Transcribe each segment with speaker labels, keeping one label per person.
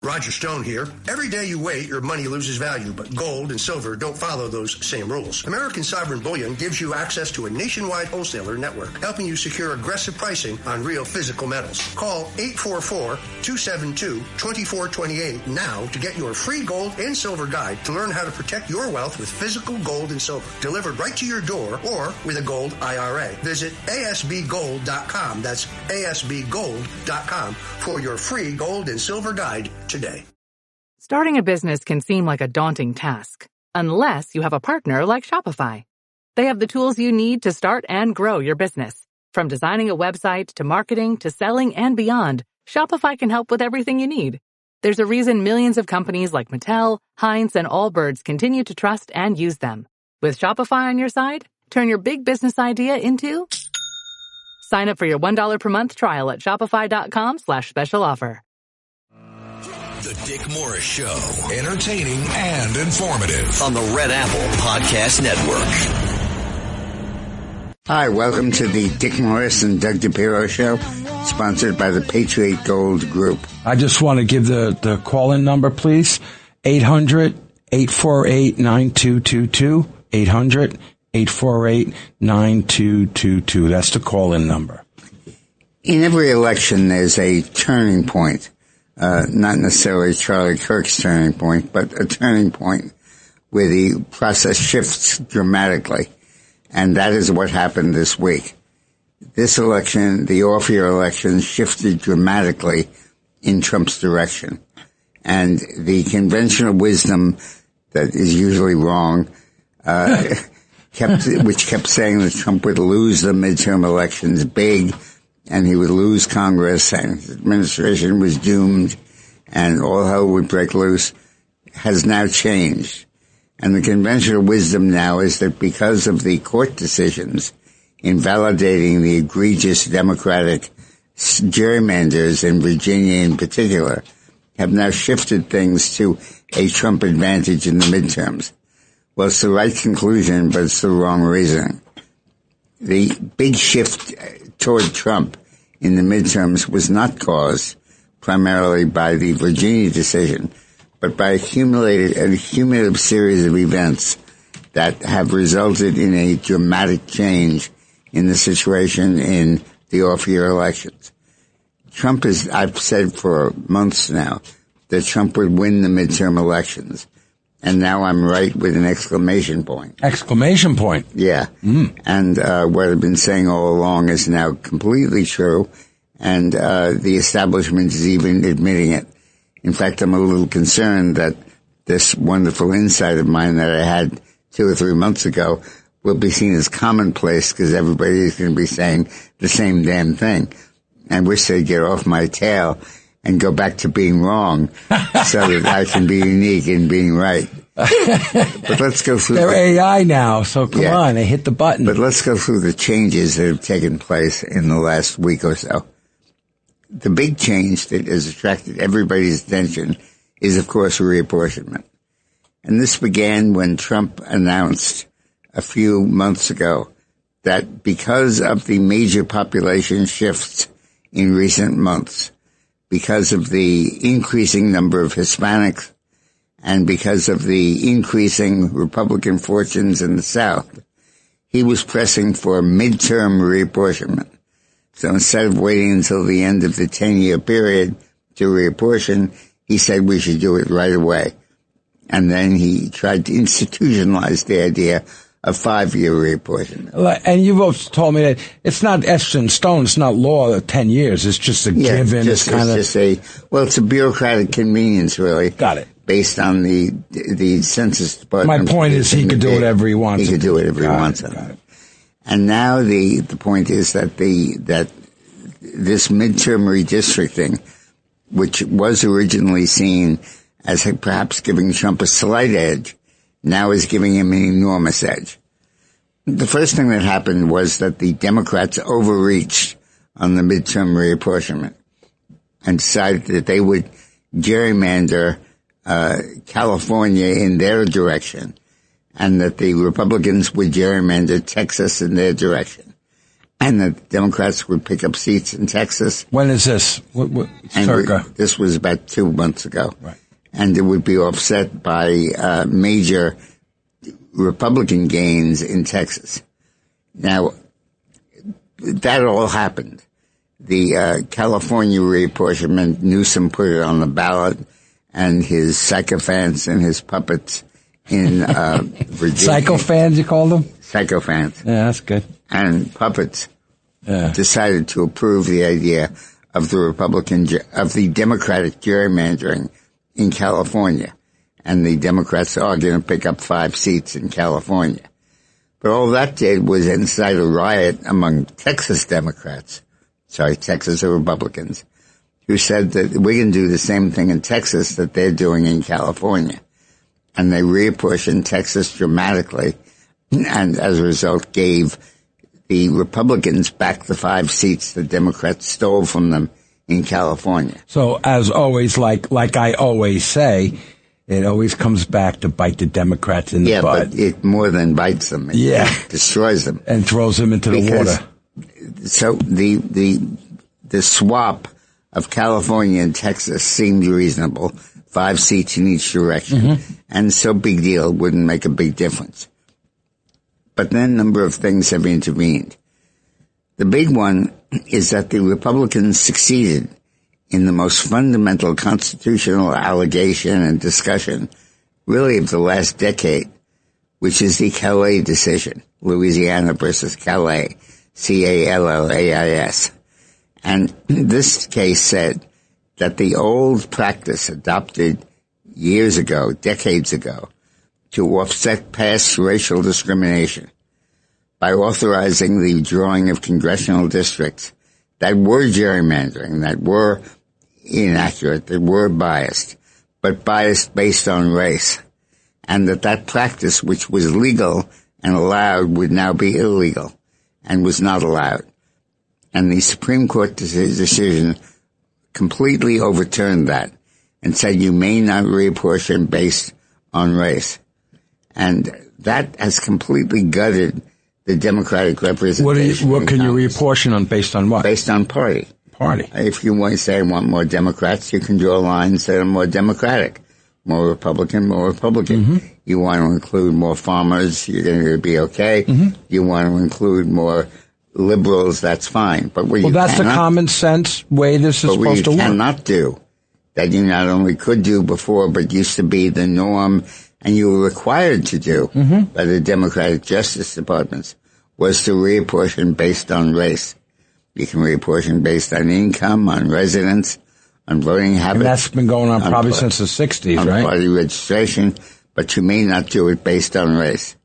Speaker 1: Roger Stone here. Every day you wait, your money loses value, but gold and silver don't follow those same rules. American Sovereign Bullion gives you access to a nationwide wholesaler network, helping you secure aggressive pricing on real physical metals. Call 844-272-2428 now to get your free gold and silver guide to learn how to protect your wealth with physical gold and silver, delivered right to your door or with a gold IRA. Visit asbgold.com. That's asbgold.com for your free gold and silver guide today.
Speaker 2: Starting a business can seem like a daunting task, unless you have a partner like Shopify. They have the tools you need to start and grow your business. From designing a website to marketing to selling and beyond, Shopify can help with everything you need. There's a reason millions of companies like Mattel, Heinz, and Allbirds continue to trust and use them. With Shopify on your side, turn your big business idea into... Sign up for your $1 per month trial at shopify.com/special offer.
Speaker 3: The Dick Morris Show. Entertaining and informative on the Red Apple Podcast Network.
Speaker 4: Hi, welcome to the Dick Morris and Doug Dipierro Show, sponsored by the Patriot Gold Group.
Speaker 5: I just want to give the call-in number, please. 800-848-9222. 800-848-9222. That's the call-in number.
Speaker 4: In every election, there's a turning point. Not necessarily Charlie Kirk's turning point, but a turning point where the process shifts dramatically. And that is what happened this week. This election, the off-year election, shifted dramatically in Trump's direction. And the conventional wisdom that is usually wrong, which kept saying that Trump would lose the midterm elections big, and he would lose Congress, and his administration was doomed, and all hell would break loose, has now changed. And the conventional wisdom now is that because of the court decisions invalidating the egregious Democratic gerrymanders in Virginia in particular, have now shifted things to a Trump advantage in the midterms. Well, it's the right conclusion, but it's the wrong reason. The big shift toward Trump in the midterms was not caused primarily by the Virginia decision, but by a cumulative series of events that have resulted in a dramatic change in the situation in the off-year elections. I've said for months now that Trump would win the midterm elections. And now I'm right with an exclamation point.
Speaker 5: Exclamation point?
Speaker 4: Yeah. And what I've been saying all along is now completely true, and the establishment is even admitting it. In fact, I'm a little concerned that this wonderful insight of mine that I had 2 or 3 months ago will be seen as commonplace because everybody is going to be saying the same damn thing. I wish they'd get off my tail and go back to being wrong so that I can be unique in being right. But let's go through...
Speaker 5: They're AI now, so come on, they hit the button.
Speaker 4: But let's go through the changes that have taken place in the last week or so. The big change that has attracted everybody's attention is, of course, reapportionment. And this began when Trump announced a few months ago that because of the major population shifts in recent months, because of the increasing number of Hispanics, and because of the increasing Republican fortunes in the South, he was pressing for midterm reapportionment. So instead of waiting until the end of the 10-year period to reapportion, he said we should do it right away. And then he tried to institutionalize the idea of 5-year reapportionment.
Speaker 5: And you've also told me that it's not etched in stone. It's not law of 10 years. It's just a given.
Speaker 4: It's a bureaucratic convenience, really.
Speaker 5: Got it.
Speaker 4: Based on the Census Department.
Speaker 5: My point is he could do whatever he wants.
Speaker 4: He could do whatever he wants. And now the point is that this midterm redistricting, which was originally seen as perhaps giving Trump a slight edge, now is giving him an enormous edge. The first thing that happened was that the Democrats overreached on the midterm reapportionment and decided that they would gerrymander California in their direction, and that the Republicans would gerrymander Texas in their direction. and the Democrats would pick up seats in Texas.
Speaker 5: When is this? Circa?
Speaker 4: This was about 2 months ago.
Speaker 5: Right.
Speaker 4: And it would be offset by major Republican gains in Texas. Now, that all happened. The California reapportionment, Newsom put it on the ballot, and his sycophants and his puppets in Virginia.
Speaker 5: Sycophants, you call them?
Speaker 4: Sycophants.
Speaker 5: Yeah, that's good.
Speaker 4: And puppets decided to approve the idea of the Democratic gerrymandering in California. And the Democrats are going to pick up 5 seats in California. But all that did was incite a riot among Texas Republicans, who said that we can do the same thing in Texas that they're doing in California. And they reapportioned Texas dramatically, and as a result gave the Republicans back the 5 seats the Democrats stole from them in California.
Speaker 5: So, as always, like I always say, it always comes back to bite the Democrats in the butt.
Speaker 4: Yeah, but it more than bites them. It destroys them.
Speaker 5: And throws them into the water.
Speaker 4: So the swap of California and Texas seemed reasonable. 5 seats in each direction. Mm-hmm. And so big deal, wouldn't make a big difference. But then a number of things have intervened. The big one is that the Republicans succeeded in the most fundamental constitutional allegation and discussion, really of the last decade, which is the Callais decision, Louisiana versus Callais, Callais. And this case said that the old practice adopted years ago, decades ago, to offset past racial discrimination by authorizing the drawing of congressional districts that were gerrymandering, that were inaccurate, that were biased, but biased based on race, and that practice, which was legal and allowed, would now be illegal and was not allowed. And the Supreme Court decision completely overturned that and said you may not reapportion based on race. And that has completely gutted the Democratic representation.
Speaker 5: What can you reapportion on based on what?
Speaker 4: Based on party. If you want to say I want more Democrats, you can draw lines that are more Democratic. More Republican. Mm-hmm. You want to include more farmers, you're going to be okay. Mm-hmm. You want to include more liberals, that's fine. But
Speaker 5: that's the common sense way this is supposed to work.
Speaker 4: What you cannot do, that you not only could do before, but used to be the norm, and you were required to do by the Democratic Justice Departments, was to reapportion based on race. You can reapportion based on income, on residence, on voting habits.
Speaker 5: And that's been going on probably since the 60s,
Speaker 4: on
Speaker 5: right?
Speaker 4: Party registration, but you may not do it based on race.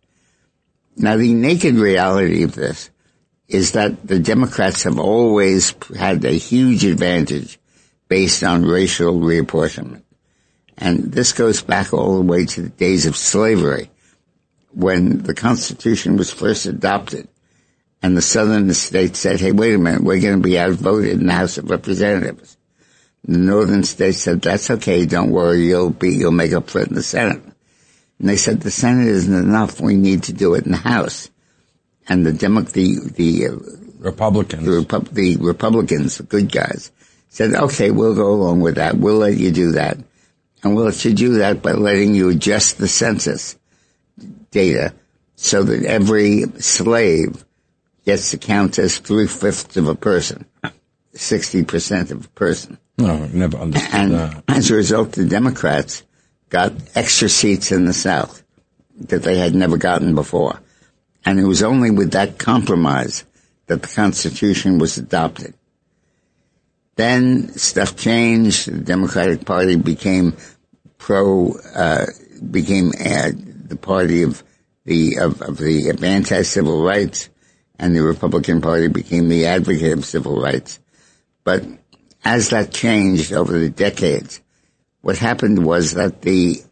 Speaker 4: Now, the naked reality of this is that the Democrats have always had a huge advantage based on racial reapportionment. And this goes back all the way to the days of slavery, when the Constitution was first adopted. And the southern states said, hey, wait a minute, we're going to be outvoted in the House of Representatives. The northern states said, that's okay, don't worry, you'll make up for it in the Senate. And they said, the Senate isn't enough, we need to do it in the House. And the Republicans, the good guys, said, okay, we'll go along with that, we'll let you do that. And we'll let you do that by letting you adjust the census data so that every slave gets to count as 3/5 of a person, 60% of a person.
Speaker 5: No, I never understood that.
Speaker 4: As a result, the Democrats got extra seats in the South that they had never gotten before. And it was only with that compromise that the Constitution was adopted. Then stuff changed. The Democratic Party became the party of the anti-civil rights, and the Republican Party became the advocate of civil rights. But as that changed over the decades, what happened was that the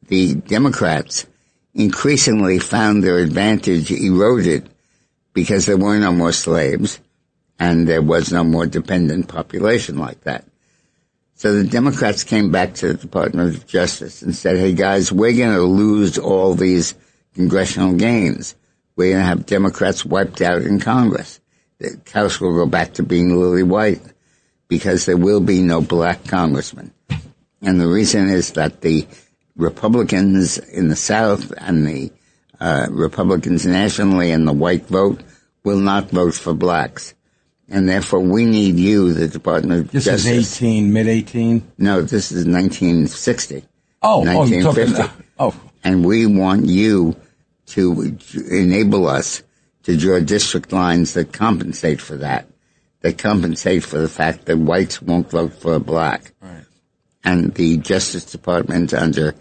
Speaker 4: Democrats increasingly found their advantage eroded because there were no more slaves and there was no more dependent population like that. So the Democrats came back to the Department of Justice and said, hey guys, we're going to lose all these congressional gains. we're going to have Democrats wiped out in Congress. The House will go back to being lily white because there will be no black congressman. And the reason is that the Republicans in the South and the Republicans nationally and the white vote will not vote for blacks. And therefore we need you, the Department of Justice.
Speaker 5: This is mid-18?
Speaker 4: No, this is 1960.
Speaker 5: Oh,
Speaker 4: 1950. And we want you to enable us to draw district lines that compensate for that compensate for the fact that whites won't vote for a black.
Speaker 5: Right.
Speaker 4: And the Justice Department under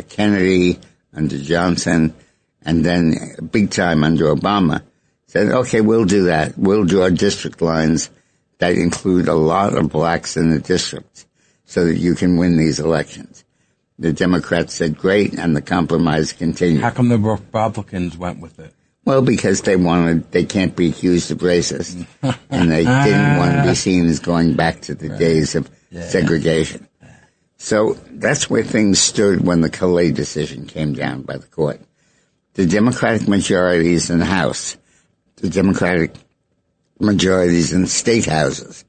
Speaker 4: Kennedy, under Johnson, and then big time under Obama said, okay, we'll do that. We'll draw district lines that include a lot of blacks in the districts so that you can win these elections. The Democrats said, great, and the compromise continued.
Speaker 5: How come the Republicans went with it?
Speaker 4: Well, because they can't be accused of racist, and they didn't want to be seen as going back to the days of segregation. So that's where things stood when the Callais decision came down by the court. The Democratic majorities in the House, the Democratic majorities in state houses,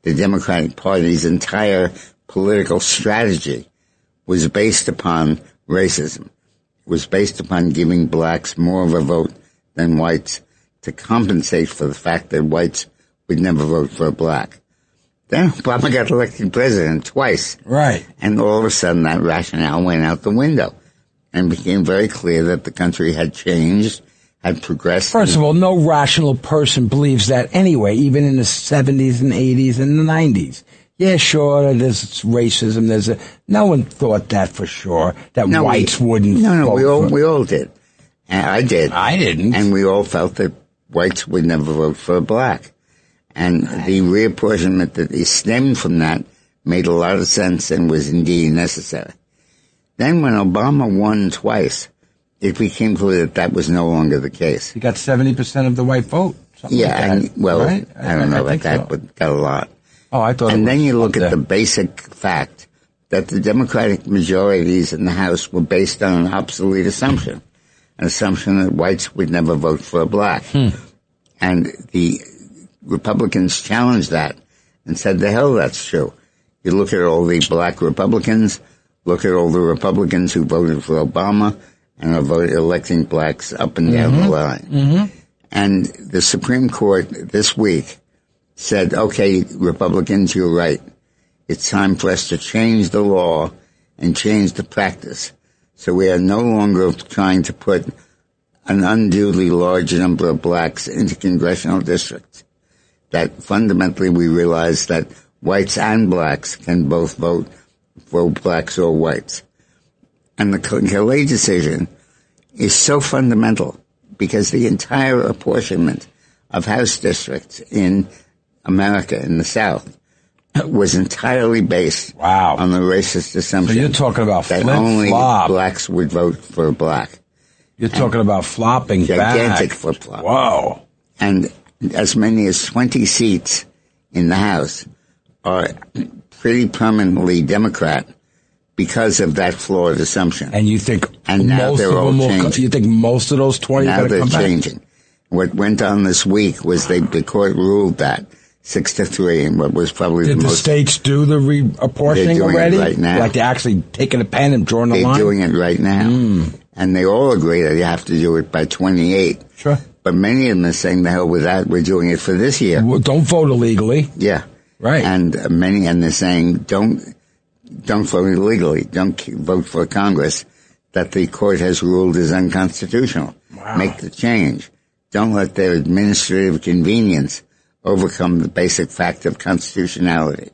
Speaker 4: the Democratic Party's entire political strategy was based upon racism, was based upon giving blacks more of a vote than whites to compensate for the fact that whites would never vote for a black. Then Obama got elected president twice.
Speaker 5: Right.
Speaker 4: And all of a sudden that rationale went out the window and became very clear that the country had changed, had progressed.
Speaker 5: First of all, no rational person believes that anyway, even in the 70s and 80s and the 90s. Yeah, sure, there's racism. No one thought that for sure, that whites wouldn't vote.
Speaker 4: We all did. And I did.
Speaker 5: I didn't.
Speaker 4: And we all felt that whites would never vote for a black. And the reapportionment that stemmed from that made a lot of sense and was indeed necessary. Then when Obama won twice, it became clear that was no longer the case.
Speaker 5: He got 70% of the white vote.
Speaker 4: Right? I don't know about that,
Speaker 5: so.
Speaker 4: But got a lot.
Speaker 5: Oh, I thought.
Speaker 4: And then you look at the basic fact that the Democratic majorities in the House were based on an obsolete assumption, an assumption that whites would never vote for a black. And the Republicans challenged that and said, the hell that's true. You look at all the black Republicans, look at all the Republicans who voted for Obama and are electing blacks up and down the line. And the Supreme Court this week said, okay, Republicans, you're right. It's time for us to change the law and change the practice. So we are no longer trying to put an unduly large number of blacks into congressional districts. That fundamentally we realize that whites and blacks can both vote for blacks or whites. And the Callais decision is so fundamental because the entire apportionment of House districts in America, in the South, was entirely based on the racist assumption.
Speaker 5: So you're talking about
Speaker 4: that only blacks would vote for a black.
Speaker 5: You're talking about flopping
Speaker 4: gigantic
Speaker 5: back.
Speaker 4: flip-flop.
Speaker 5: Whoa.
Speaker 4: And as many as 20 seats in the House are pretty permanently Democrat because of that flawed assumption.
Speaker 5: And you think
Speaker 4: now they're all changing.
Speaker 5: You think most of those 20 are going to come back? Now they're changing.
Speaker 4: What went on this week was the court ruled that 6-3, and what was probably
Speaker 5: Did the states do the reapportioning already?
Speaker 4: Right now.
Speaker 5: Like they're actually taking a pen and drawing a line?
Speaker 4: They're doing it right now. And they all agree that you have to do it by 28.
Speaker 5: Sure.
Speaker 4: But many of them are saying, the hell with that, we're doing it for this year.
Speaker 5: Well, don't vote illegally.
Speaker 4: Yeah.
Speaker 5: Right.
Speaker 4: And they're saying, don't vote illegally. Don't vote for Congress that the court has ruled is unconstitutional.
Speaker 5: Wow.
Speaker 4: Make the change. Don't let their administrative convenience overcome the basic fact of constitutionality.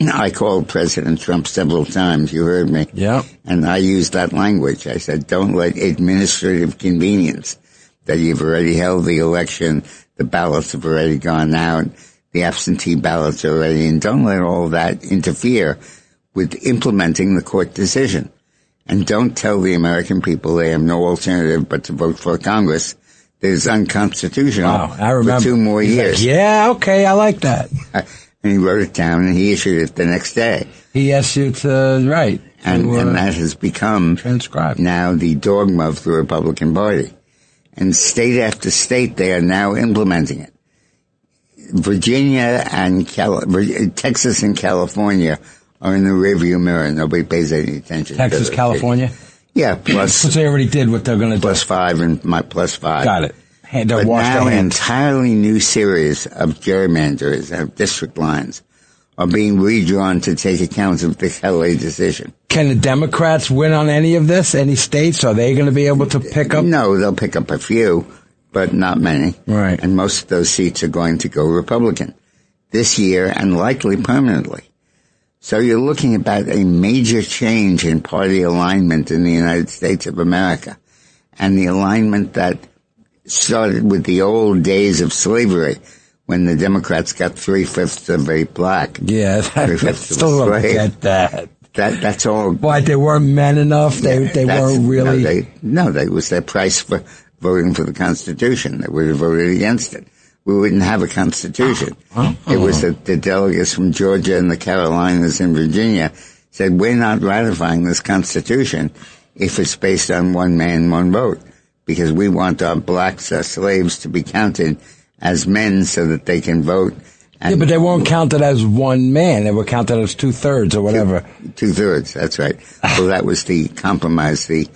Speaker 4: I called President Trump several times. You heard me.
Speaker 5: Yeah.
Speaker 4: And I used that language. I said, don't let administrative convenience that you've already held the election, the ballots have already gone out, the absentee ballots are already in. Don't let all that interfere with implementing the court decision. And don't tell the American people they have no alternative but to vote for Congress that is unconstitutional for 2 more years.
Speaker 5: Like, yeah, okay, I like that.
Speaker 4: And he wrote it down and he issued it the next day.
Speaker 5: He asked you to write.
Speaker 4: And that has become
Speaker 5: transcribed
Speaker 4: now the dogma of the Republican Party. And state after state, they are now implementing it. Virginia and Texas and California are in the rearview mirror. Nobody pays any attention.
Speaker 5: Texas, California?
Speaker 4: Yeah, plus.
Speaker 5: Because they already did what they're going to do.
Speaker 4: Plus 5 and my plus 5.
Speaker 5: Got it.
Speaker 4: But now an entirely new series of gerrymanders, of district lines, are being redrawn to take account of the Callais decision.
Speaker 5: Can the Democrats win on any of this? Any states? Are they going to be able to pick up?
Speaker 4: No, they'll pick up a few, but not many.
Speaker 5: Right.
Speaker 4: And most of those seats are going to go Republican this year and likely permanently. So you're looking about a major change in party alignment in the United States of America. And the alignment that started with the old days of slavery, when the Democrats got 3/5 of a black.
Speaker 5: Yeah, I still don't get that.
Speaker 4: That's all.
Speaker 5: Why, they weren't men enough? They weren't really.
Speaker 4: No, that was their price for voting for the Constitution. They would have voted against it. We wouldn't have a Constitution. It was the delegates from Georgia and the Carolinas and Virginia said, we're not ratifying this Constitution if it's based on one man, one vote, because we want our blacks, our slaves, to be counted as men so that they can vote.
Speaker 5: Yeah, but they weren't counted as one man. They were counted as 2/3 or whatever.
Speaker 4: 2/3, that's right. Well, that was the compromise the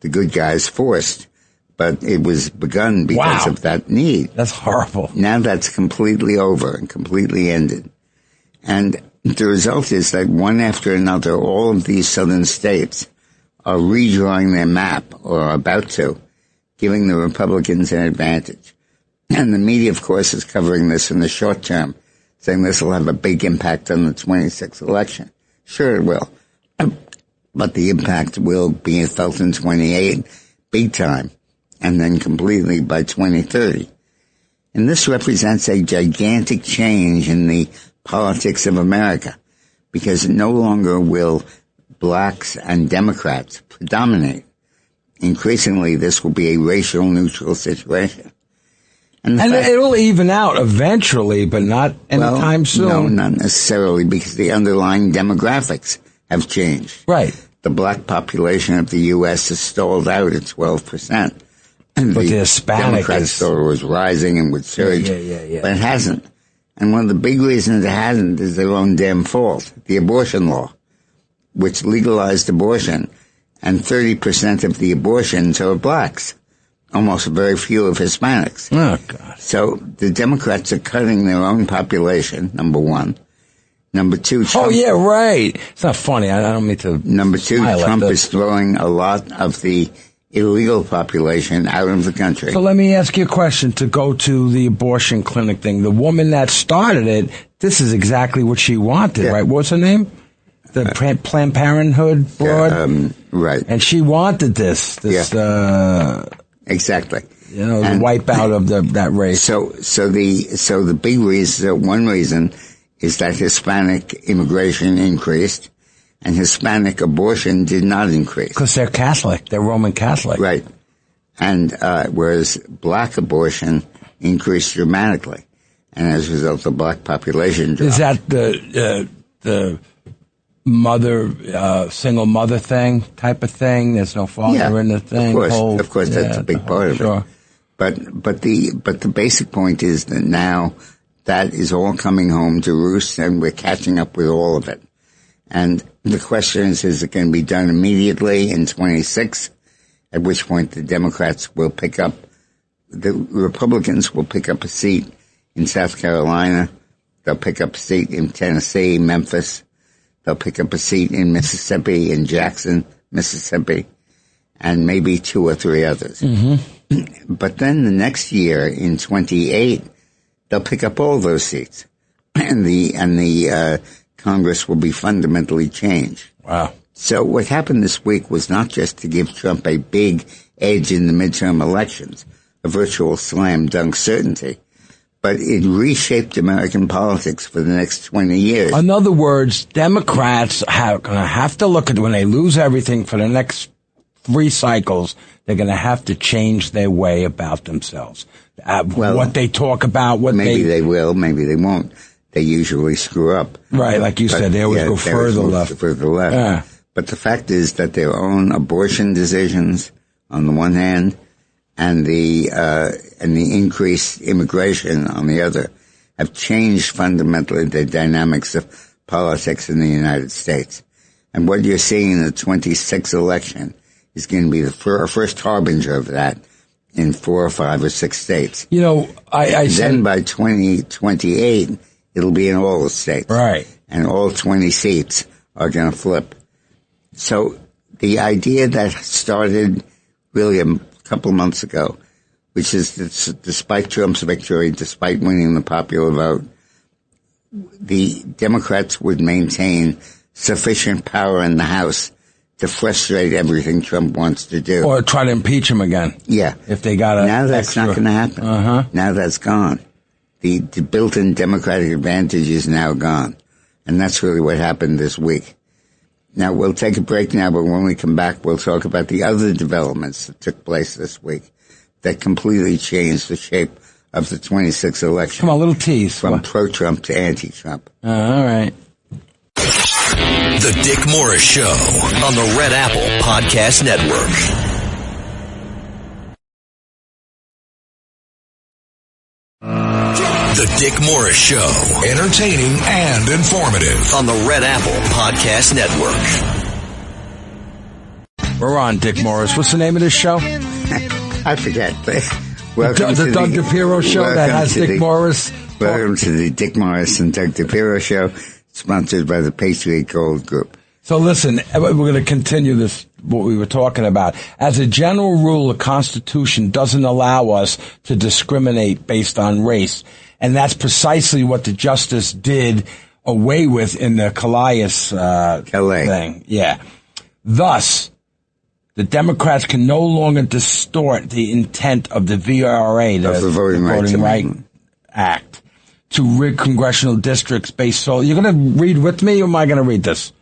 Speaker 4: good guys forced. But it was begun because of that need.
Speaker 5: That's horrible.
Speaker 4: Now that's completely over and completely ended. And the result is that one after another, all of these southern states are redrawing their map, or are about to, giving the Republicans an advantage. And the media, of course, is covering this in the short term, saying this will have a big impact on the 26th election. Sure it will. But the impact will be felt in 28, big time, and then completely by 2030. And this represents a gigantic change in the politics of America, because no longer will blacks and Democrats predominate. Increasingly, this will be a racial neutral situation. And
Speaker 5: it'll even out eventually, but not anytime soon.
Speaker 4: No, not necessarily, because the underlying demographics have changed.
Speaker 5: Right.
Speaker 4: The black population of the U.S. has stalled out at 12%. And
Speaker 5: but the Hispanic
Speaker 4: Democrats thought it was rising and would surge.
Speaker 5: Yeah.
Speaker 4: But it hasn't. And one of the big reasons it hasn't is their own damn fault. The abortion law, which legalized abortion, and 30% of the abortions are blacks. Almost very few of Hispanics.
Speaker 5: Oh, God.
Speaker 4: So the Democrats are cutting their own population, number one. Number two, Trump.
Speaker 5: Oh, yeah, right. It's not funny. I don't mean to.
Speaker 4: Number two, Trump is throwing a lot of the illegal population out of the country.
Speaker 5: So let me ask you a question to go to the abortion clinic thing. The woman that started it, this is exactly what she wanted, right? What's her name? The Planned Parenthood broad?
Speaker 4: Right.
Speaker 5: And she wanted this.
Speaker 4: Exactly.
Speaker 5: You know, the wipeout of that race.
Speaker 4: So the big reason, one reason, is that Hispanic immigration increased, and Hispanic abortion did not increase.
Speaker 5: Because they're Catholic. They're Roman Catholic.
Speaker 4: Right. And whereas black abortion increased dramatically, and as a result, the black population dropped.
Speaker 5: Is that the mother, single mother thing type of thing? There's no father in the thing.
Speaker 4: Of course, that's a big part of it. But the basic point is that now that is all coming home to roost, and we're catching up with all of it. And the question is it going to be done immediately in 26? At which point the Democrats will the Republicans will pick up a seat in South Carolina. They'll pick up a seat in Tennessee, Memphis. They'll pick up a seat in Mississippi, in Jackson, Mississippi, and maybe 2 or 3 others. Mm-hmm. But then the next year, in 28, they'll pick up all those seats, and the Congress will be fundamentally changed.
Speaker 5: Wow.
Speaker 4: So what happened this week was not just to give Trump a big edge in the midterm elections, a virtual slam dunk certainty, but it reshaped American politics for the next 20 years.
Speaker 5: In other words, Democrats are going to have to look at, when they lose everything for the next 3 cycles, they're going to have to change their way about themselves. What they talk about,
Speaker 4: maybe they will, maybe they won't. They usually screw up.
Speaker 5: Right, like you said, they always go further left.
Speaker 4: Yeah. But the fact is that their own abortion decisions, on the one hand, and the increased immigration on the other have changed fundamentally the dynamics of politics in the United States. And what you're seeing in the 26th election is going to be the first harbinger of that in 4 or 5 or 6 states.
Speaker 5: You know,
Speaker 4: then by 2028, it'll be in all the states.
Speaker 5: Right.
Speaker 4: And all 20 seats are going to flip. So the idea that started really a couple of months ago, which is that despite Trump's victory, despite winning the popular vote, the Democrats would maintain sufficient power in the House to frustrate everything Trump wants to do.
Speaker 5: Or try to impeach him again.
Speaker 4: Yeah.
Speaker 5: If they got
Speaker 4: Now that's not going to happen. Now that's gone. The built-in Democratic advantage is now gone. And that's really what happened this week. Now, we'll take a break now, but when we come back, we'll talk about the other developments that took place this week that completely changed the shape of the 26th election.
Speaker 5: Come on, a little tease.
Speaker 4: From pro-Trump to anti-Trump.
Speaker 5: All right.
Speaker 3: The Dick Morris Show on the Red Apple Podcast Network. The Dick Morris Show, entertaining and informative on the Red Apple Podcast Network.
Speaker 5: We're on, Dick Morris. What's the name of this show?
Speaker 4: I forget. Welcome
Speaker 5: the Doug Dipierro Show that has Dick Morris.
Speaker 4: Welcome to the Dick Morris and Doug Dipierro Show, sponsored by the Patriot Gold Group.
Speaker 5: So listen, we're going to continue this, what we were talking about. As a general rule, the Constitution doesn't allow us to discriminate based on race. And that's precisely what the justice did away with in the Callais thing. Yeah. Thus, the Democrats can no longer distort the intent of the VRA, the Voting Rights Act, to rig congressional districts based on... You're going to read with me, or am I going to read this?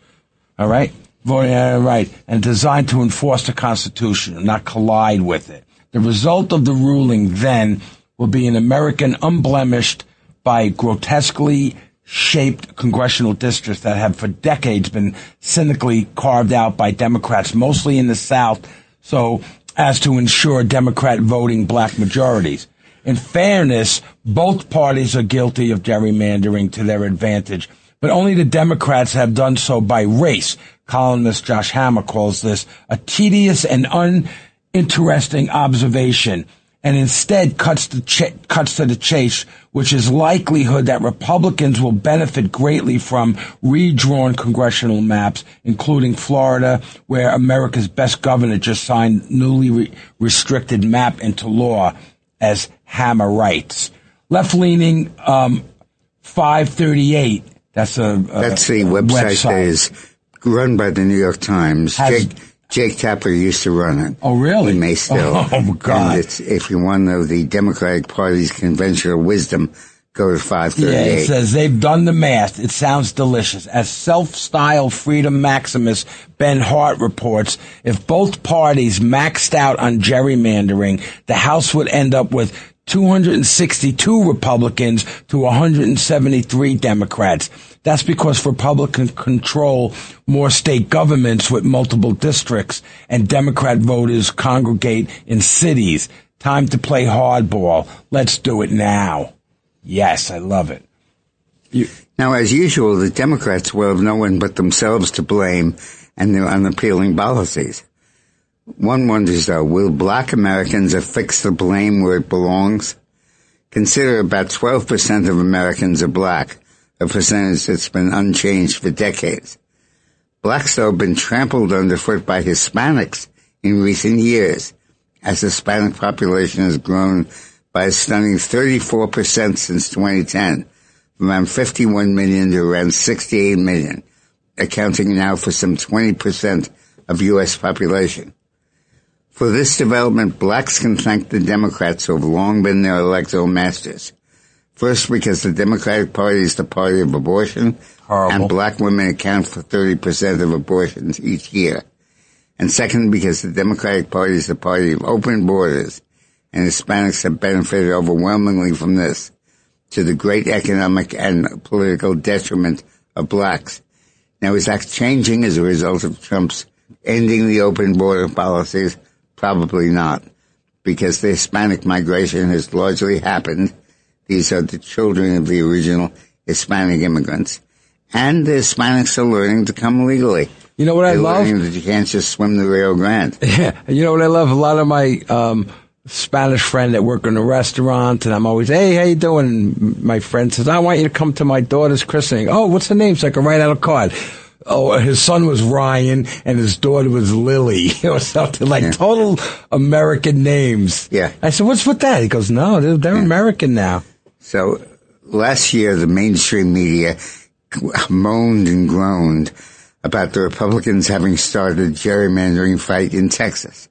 Speaker 5: All right? Voting right. And designed to enforce the Constitution, not collide with it. The result of the ruling, then, will be an American unblemished by grotesquely shaped congressional districts that have for decades been cynically carved out by Democrats, mostly in the South, so as to ensure Democrat voting black majorities. In fairness, both parties are guilty of gerrymandering to their advantage, but only the Democrats have done so by race. Columnist Josh Hammer calls this a tedious and uninteresting observation, and instead cuts to the chase, which is likelihood that Republicans will benefit greatly from redrawn congressional maps, including Florida, where America's best governor just signed newly restricted map into law, as Hammer writes. Left-leaning 538, that's the website that is run by the New York Times. Jake Tapper used to run it. Oh, really?
Speaker 4: He may still.
Speaker 5: Oh, God.
Speaker 4: And if you want to know the Democratic Party's conventional wisdom, go to 538.
Speaker 5: Yeah, it says they've done the math. It sounds delicious. As self-styled freedom maximist Ben Hart reports, if both parties maxed out on gerrymandering, the House would end up with 262 Republicans to 173 Democrats. That's because Republicans control more state governments with multiple districts, and Democrat voters congregate in cities. Time to play hardball. Let's do it now. Yes, I love it.
Speaker 4: Now, as usual, the Democrats will have no one but themselves to blame and their unappealing policies. One wonders, though, will black Americans affix the blame where it belongs? Consider about 12% of Americans are black, a percentage that's been unchanged for decades. Blacks, though, have been trampled underfoot by Hispanics in recent years, as the Hispanic population has grown by a stunning 34% since 2010, from around 51 million to around 68 million, accounting now for some 20% of U.S. population. For this development, blacks can thank the Democrats who have long been their electoral masters. First, because the Democratic Party is the party of abortion, and black women account for 30% of abortions each year. And second, because the Democratic Party is the party of open borders, and Hispanics have benefited overwhelmingly from this, to the great economic and political detriment of blacks. Now, is that changing as a result of Trump's ending the open border policies? Probably not, because the Hispanic migration has largely happened. These are the children of the original Hispanic immigrants. And the Hispanics are learning to come legally.
Speaker 5: You know what I love?
Speaker 4: Learning that you can't just swim the Rio Grande.
Speaker 5: Yeah. You know what I love? A lot of my Spanish friend that work in a restaurant, and I'm always, hey, how you doing? And my friend says, I want you to come to my daughter's christening. Oh, what's the name? So I can write out a card. Oh, his son was Ryan, and his daughter was Lily, or something like total American names.
Speaker 4: Yeah.
Speaker 5: I said, what's with that? He goes, no, they're American now.
Speaker 4: So last year, the mainstream media moaned and groaned about the Republicans having started a gerrymandering fight in Texas.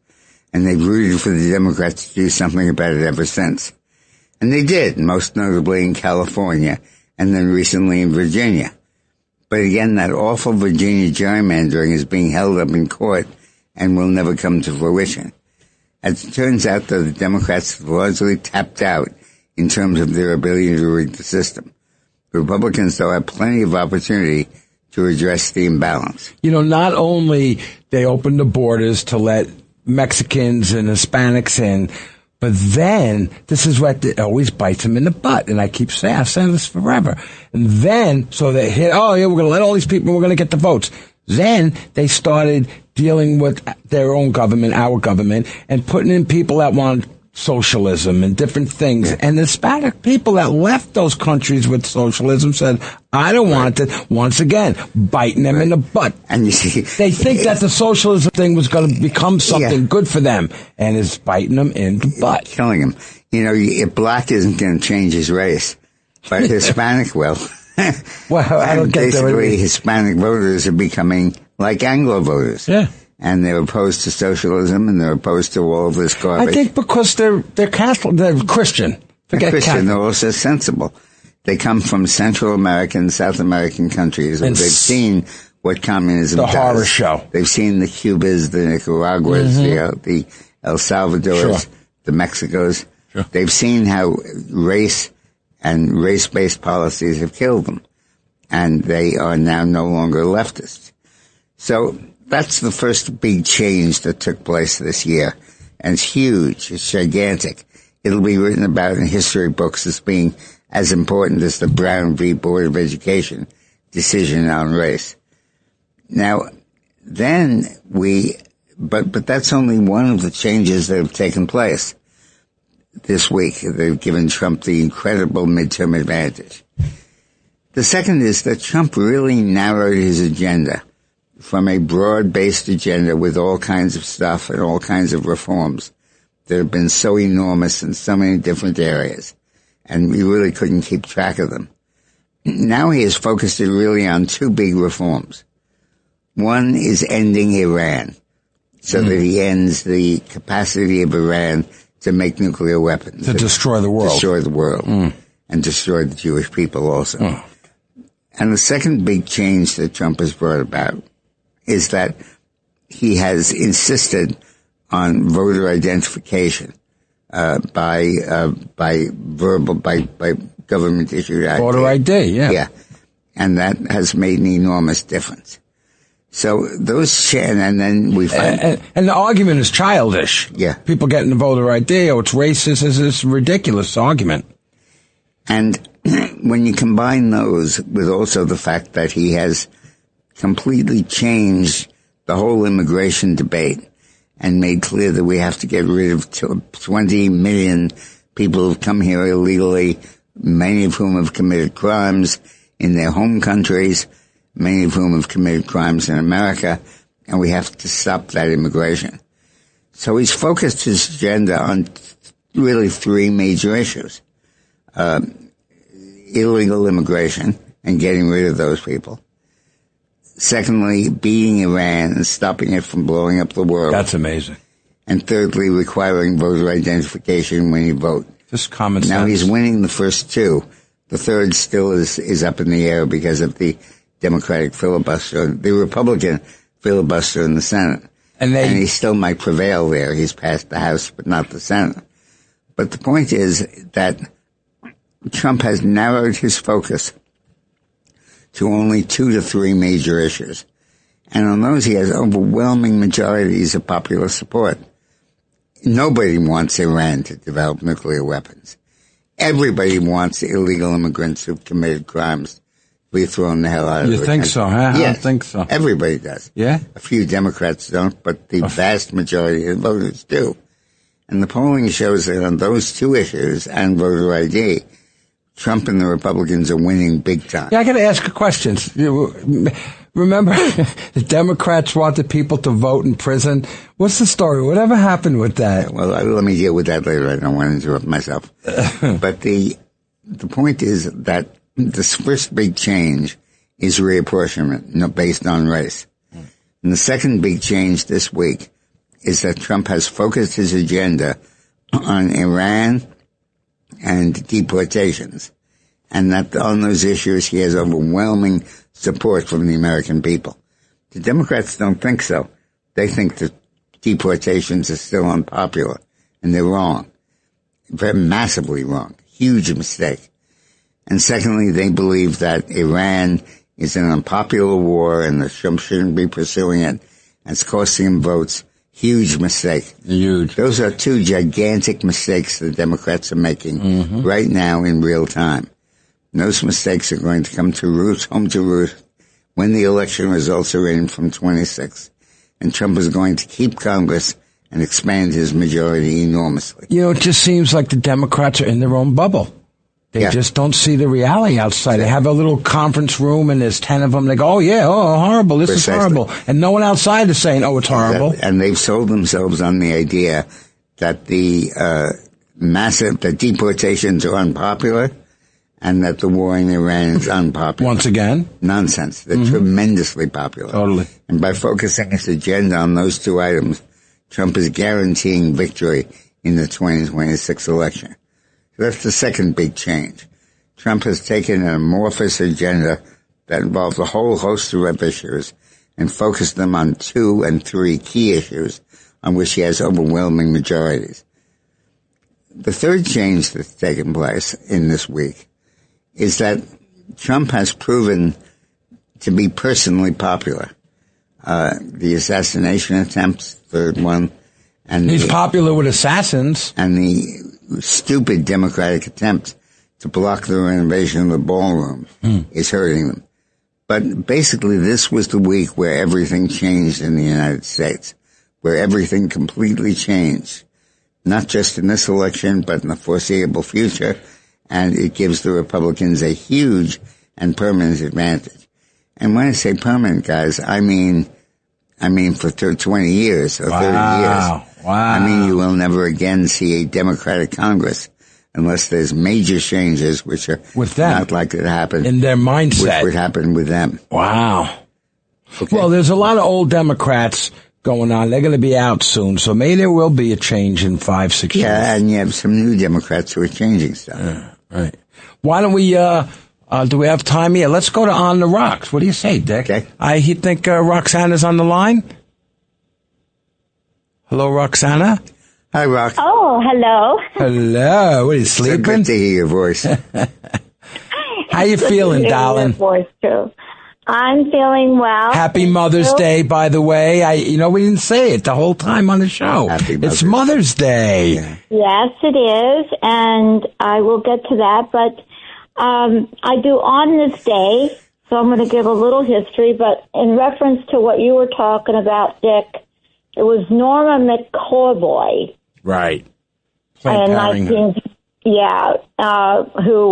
Speaker 4: And they rooted for the Democrats to do something about it ever since. And they did, most notably in California, and then recently in Virginia. But again, that awful Virginia gerrymandering is being held up in court and will never come to fruition. As it turns out, though, the Democrats have largely tapped out in terms of their ability to rig the system. The Republicans, though, have plenty of opportunity to address the imbalance.
Speaker 5: You know, not only they opened the borders to let Mexicans and Hispanics in, but then, this is what always bites them in the butt. And I keep saying, I've said this forever. And then, so they hit, oh yeah, we're going to let all these people, we're going to get the votes. Then they started dealing with their own government, our government, and putting in people that want socialism and different things. Yeah. And the Hispanic people that left those countries with socialism said, I don't want it. Once again, biting them in the butt.
Speaker 4: And you see,
Speaker 5: they think that the socialism thing was going to become something good for them, and it's biting them in the butt.
Speaker 4: Killing them. You know, a black isn't going to change his race, but Hispanic will.
Speaker 5: Well, I don't get that.
Speaker 4: Basically, Hispanic voters are becoming like Anglo voters.
Speaker 5: Yeah.
Speaker 4: And they're opposed to socialism, and they're opposed to all of this garbage.
Speaker 5: I think because they're Catholic, they're Christian.
Speaker 4: They're Christian. Catholic. They're also sensible. They come from Central American, South American countries, and they've seen what communism does.
Speaker 5: The horror show.
Speaker 4: They've seen the Cubas, the Nicaraguas, the El Salvadors, the Mexicos. Sure. They've seen how race and race-based policies have killed them, and they are now no longer leftists. So that's the first big change that took place this year. And it's huge. It's gigantic. It'll be written about in history books as being as important as the Brown v. Board of Education decision on race. Now, then but that's only one of the changes that have taken place this week. They've given Trump the incredible midterm advantage. The second is that Trump really narrowed his agenda from a broad-based agenda with all kinds of stuff and all kinds of reforms that have been so enormous in so many different areas, and we really couldn't keep track of them. Now he has focused it really on two big reforms. One is ending Iran, so that he ends the capacity of Iran to make nuclear weapons.
Speaker 5: To destroy the world.
Speaker 4: Destroy the world. And destroy the Jewish people also. And the second big change that Trump has brought about is that he has insisted on voter identification by government issued ID.
Speaker 5: Voter ID, yeah.
Speaker 4: Yeah. And that has made an enormous difference. So those, and then we find...
Speaker 5: And the argument is childish.
Speaker 4: Yeah.
Speaker 5: People getting the voter ID, it's racist, it's this ridiculous argument.
Speaker 4: And when you combine those with also the fact that he has completely changed the whole immigration debate and made clear that we have to get rid of 20 million people who've come here illegally, many of whom have committed crimes in their home countries, many of whom have committed crimes in America, and we have to stop that immigration. So he's focused his agenda on really three major issues. Illegal immigration and getting rid of those people. Secondly, beating Iran and stopping it from blowing up the world.
Speaker 5: That's amazing.
Speaker 4: And thirdly, requiring voter identification when you vote.
Speaker 5: Just common sense.
Speaker 4: Now he's winning the first two. The third still is up in the air because of the Democratic filibuster, the Republican filibuster in the Senate. And he still might prevail there. He's passed the House, but not the Senate. But the point is that Trump has narrowed his focus to only 2 to 3 major issues. And on those, he has overwhelming majorities of popular support. Nobody wants Iran to develop nuclear weapons. Everybody wants illegal immigrants who've committed crimes be thrown the hell out of the country.
Speaker 5: You think so, huh?
Speaker 4: Yeah,
Speaker 5: I don't think so.
Speaker 4: Everybody does.
Speaker 5: Yeah?
Speaker 4: A few Democrats don't, but the vast majority of voters do. And the polling shows that on those two issues and voter ID, Trump and the Republicans are winning big time.
Speaker 5: Yeah, I got to ask a question. Remember, the Democrats wanted people to vote in prison. What's the story? Whatever happened with that?
Speaker 4: Well, let me deal with that later. I don't want to interrupt myself. But the point is that this first big change is reapportionment, based on race. And the second big change this week is that Trump has focused his agenda on Iran and deportations, and that on those issues he has overwhelming support from the American people. The Democrats don't think so. They think that deportations are still unpopular, and they're wrong. Very massively wrong. Huge mistake. And secondly, they believe that Iran is an unpopular war and that Trump shouldn't be pursuing it. And it's costing him votes. Huge mistake.
Speaker 5: Huge.
Speaker 4: Those are two gigantic mistakes the Democrats are making right now in real time. And those mistakes are going to come home to roost when the election results are in from 26. And Trump is going to keep Congress and expand his majority enormously.
Speaker 5: It just seems like the Democrats are in their own bubble. They just don't see the reality outside. They have a little conference room and there's 10 of them. They go, horrible. This is horrible. And no one outside is saying, it's horrible.
Speaker 4: And they've sold themselves on the idea that the deportations are unpopular and that the war in Iran is unpopular.
Speaker 5: Once again?
Speaker 4: Nonsense. They're tremendously popular.
Speaker 5: Totally.
Speaker 4: And by focusing his agenda on those two items, Trump is guaranteeing victory in the 2026 election. That's the second big change. Trump has taken an amorphous agenda that involves a whole host of issues and focused them on 2 and 3 key issues on which he has overwhelming majorities. The third change that's taken place in this week is that Trump has proven to be personally popular. The assassination attempts, third one. And
Speaker 5: he's popular with assassins.
Speaker 4: And the stupid Democratic attempt to block the renovation of the ballroom is hurting them. But basically, this was the week where everything changed in the United States, where everything completely changed, not just in this election, but in the foreseeable future. And it gives the Republicans a huge and permanent advantage. And when I say permanent, guys, I mean for 20 years or 30 years.
Speaker 5: Wow.
Speaker 4: I mean, you will never again see a Democratic Congress unless there's major changes, which are not likely to happen.
Speaker 5: In their mindset.
Speaker 4: Which would happen with them.
Speaker 5: Wow.
Speaker 4: Okay.
Speaker 5: Well, there's a lot of old Democrats going on. They're going to be out soon, so maybe there will be a change in 5-6 years.
Speaker 4: Yeah, and you have some new Democrats who are changing stuff.
Speaker 5: Right. Why don't we, do we have time here? Let's go to On the Rocks. What do you say, Dick?
Speaker 4: Okay.
Speaker 5: I think Roxana's on the line. Hello, Roxana.
Speaker 4: Hi, Rox.
Speaker 6: Oh, hello.
Speaker 5: Hello. What are you, sleeping?
Speaker 4: It's good to hear your voice.
Speaker 5: How you feeling, darling?
Speaker 6: Voice too. I'm feeling well.
Speaker 5: Happy Mother's Day, by the way. We didn't say it the whole time on the show. It's Mother's Day.
Speaker 4: Yeah.
Speaker 6: Yes, it is, and I will get to that. But I do on this day, so I'm going to give a little history. But in reference to what you were talking about, Dick, it was Norma McCorboy.
Speaker 5: Right.
Speaker 6: Who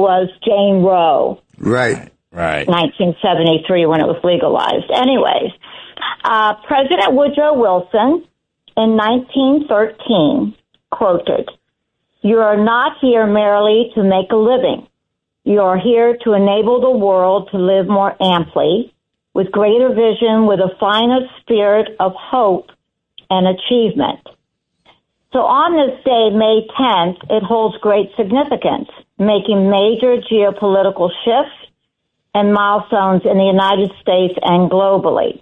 Speaker 6: was Jane Roe.
Speaker 4: Right.
Speaker 6: 1973 when it was legalized. Anyways, President Woodrow Wilson in 1913 quoted, "You are not here merely to make a living. You are here to enable the world to live more amply, with greater vision, with a finer spirit of hope and achievement." So on this day, May 10th, it holds great significance, making major geopolitical shifts and milestones in the United States and globally.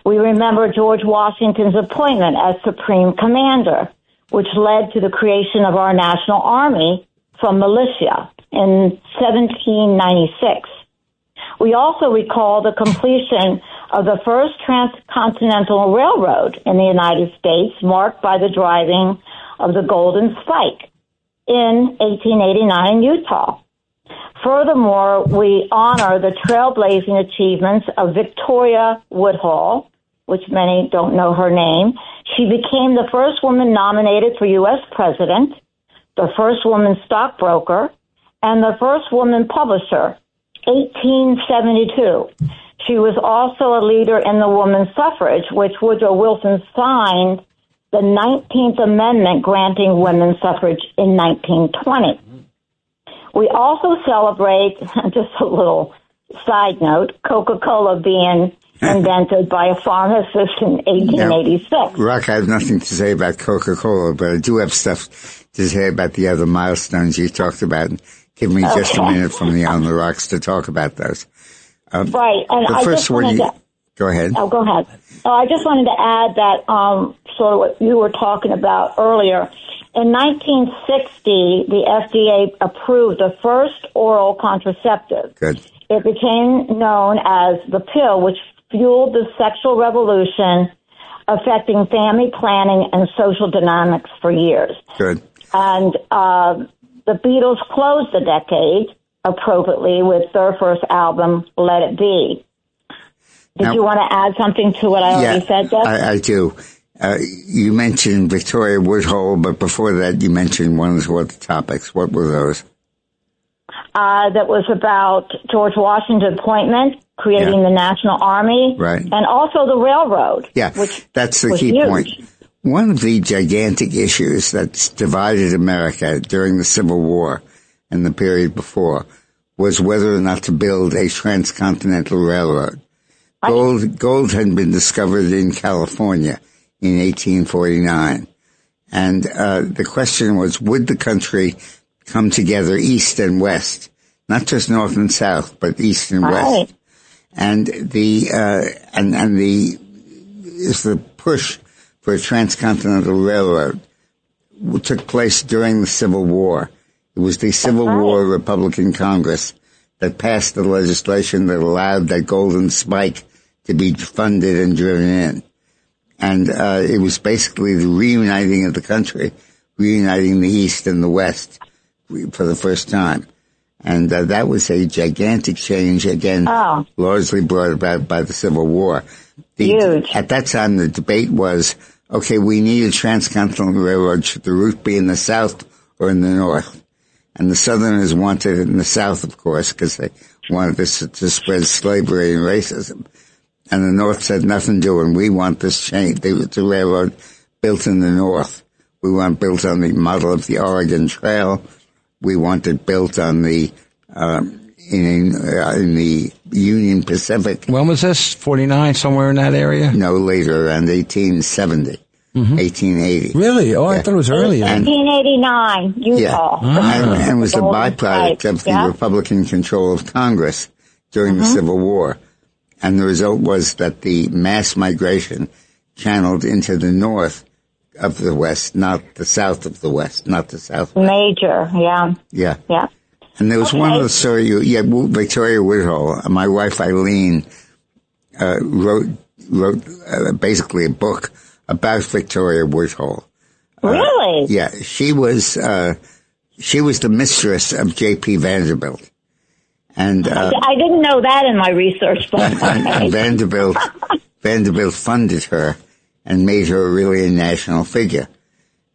Speaker 6: We remember George Washington's appointment as Supreme Commander, which led to the creation of our national army from militia in 1796. We also recall the completion of the first transcontinental railroad in the United States, marked by the driving of the Golden Spike in 1889 in Utah. Furthermore, we honor the trailblazing achievements of Victoria Woodhull, which many don't know her name. She became the first woman nominated for U.S. president, the first woman stockbroker, and the first woman publisher, 1872. She was also a leader in the women's suffrage, which Woodrow Wilson signed the 19th Amendment granting women's suffrage in 1920. We also celebrate, just a little side note, Coca-Cola being invented by a pharmacist in 1886.
Speaker 4: Now, Rock, I have nothing to say about Coca-Cola, but I do have stuff to say about the other milestones you talked about. Give me just a minute from the On the Rocks to talk about those.
Speaker 6: Right. And
Speaker 4: the first one, go ahead.
Speaker 6: Oh, go ahead. I just wanted to add that sort of what you were talking about earlier. In 1960, the FDA approved the first oral contraceptive.
Speaker 4: Good.
Speaker 6: It became known as the pill, which fueled the sexual revolution, affecting family planning and social dynamics for years.
Speaker 4: Good.
Speaker 6: And the Beatles closed the decade appropriately with their first album, Let It Be. Did you want to add something to what I already said, Jeff?
Speaker 4: I do. You mentioned Victoria Woodhull, but before that you mentioned one of the topics. What were those?
Speaker 6: That was about George Washington's appointment, creating the National Army,
Speaker 4: right,
Speaker 6: and also the railroad.
Speaker 4: Yeah,
Speaker 6: which
Speaker 4: that's the key
Speaker 6: huge
Speaker 4: point. One of the gigantic issues that's divided America during the Civil War and the period before was whether or not to build a transcontinental railroad. Gold had been discovered in California in 1849. And the question was, would the country come together east and west, not just north and south, but east and west? And the push for a transcontinental railroad took place during the Civil War. It was the Civil War Republican Congress that passed the legislation that allowed that Golden Spike to be funded and driven in. And it was basically the reuniting of the country, reuniting the East and the West for the first time. And that was a gigantic change, again, largely brought about by the Civil War.
Speaker 6: Huge.
Speaker 4: At that time, the debate was, okay, we need a transcontinental railroad. Should the route be in the South or in the North? And the Southerners wanted it in the South, of course, because they wanted this to spread slavery and racism. And the North said, nothing doing. We want this change. The railroad built in the North. We want built on the model of the Oregon Trail. We want it built on the in the Union Pacific.
Speaker 5: When was this? 49, somewhere in that area?
Speaker 4: No, later, around 1870. 1880.
Speaker 5: Really? Oh, I thought it was earlier.
Speaker 6: 1889, Utah.
Speaker 4: Yeah. And was a byproduct of the Republican-controlled Congress during the Civil War. And the result was that the mass migration channeled into the north of the West, not the south of the West, not the south.
Speaker 6: Major, yeah.
Speaker 4: Yeah. And there was one other story. Victoria Woodhull, my wife Eileen, wrote basically a book about Victoria Woodhull.
Speaker 6: Really?
Speaker 4: Yeah. She was the mistress of J.P. Vanderbilt. And
Speaker 6: I didn't know that in my research.
Speaker 4: And Vanderbilt funded her and made her really a national figure.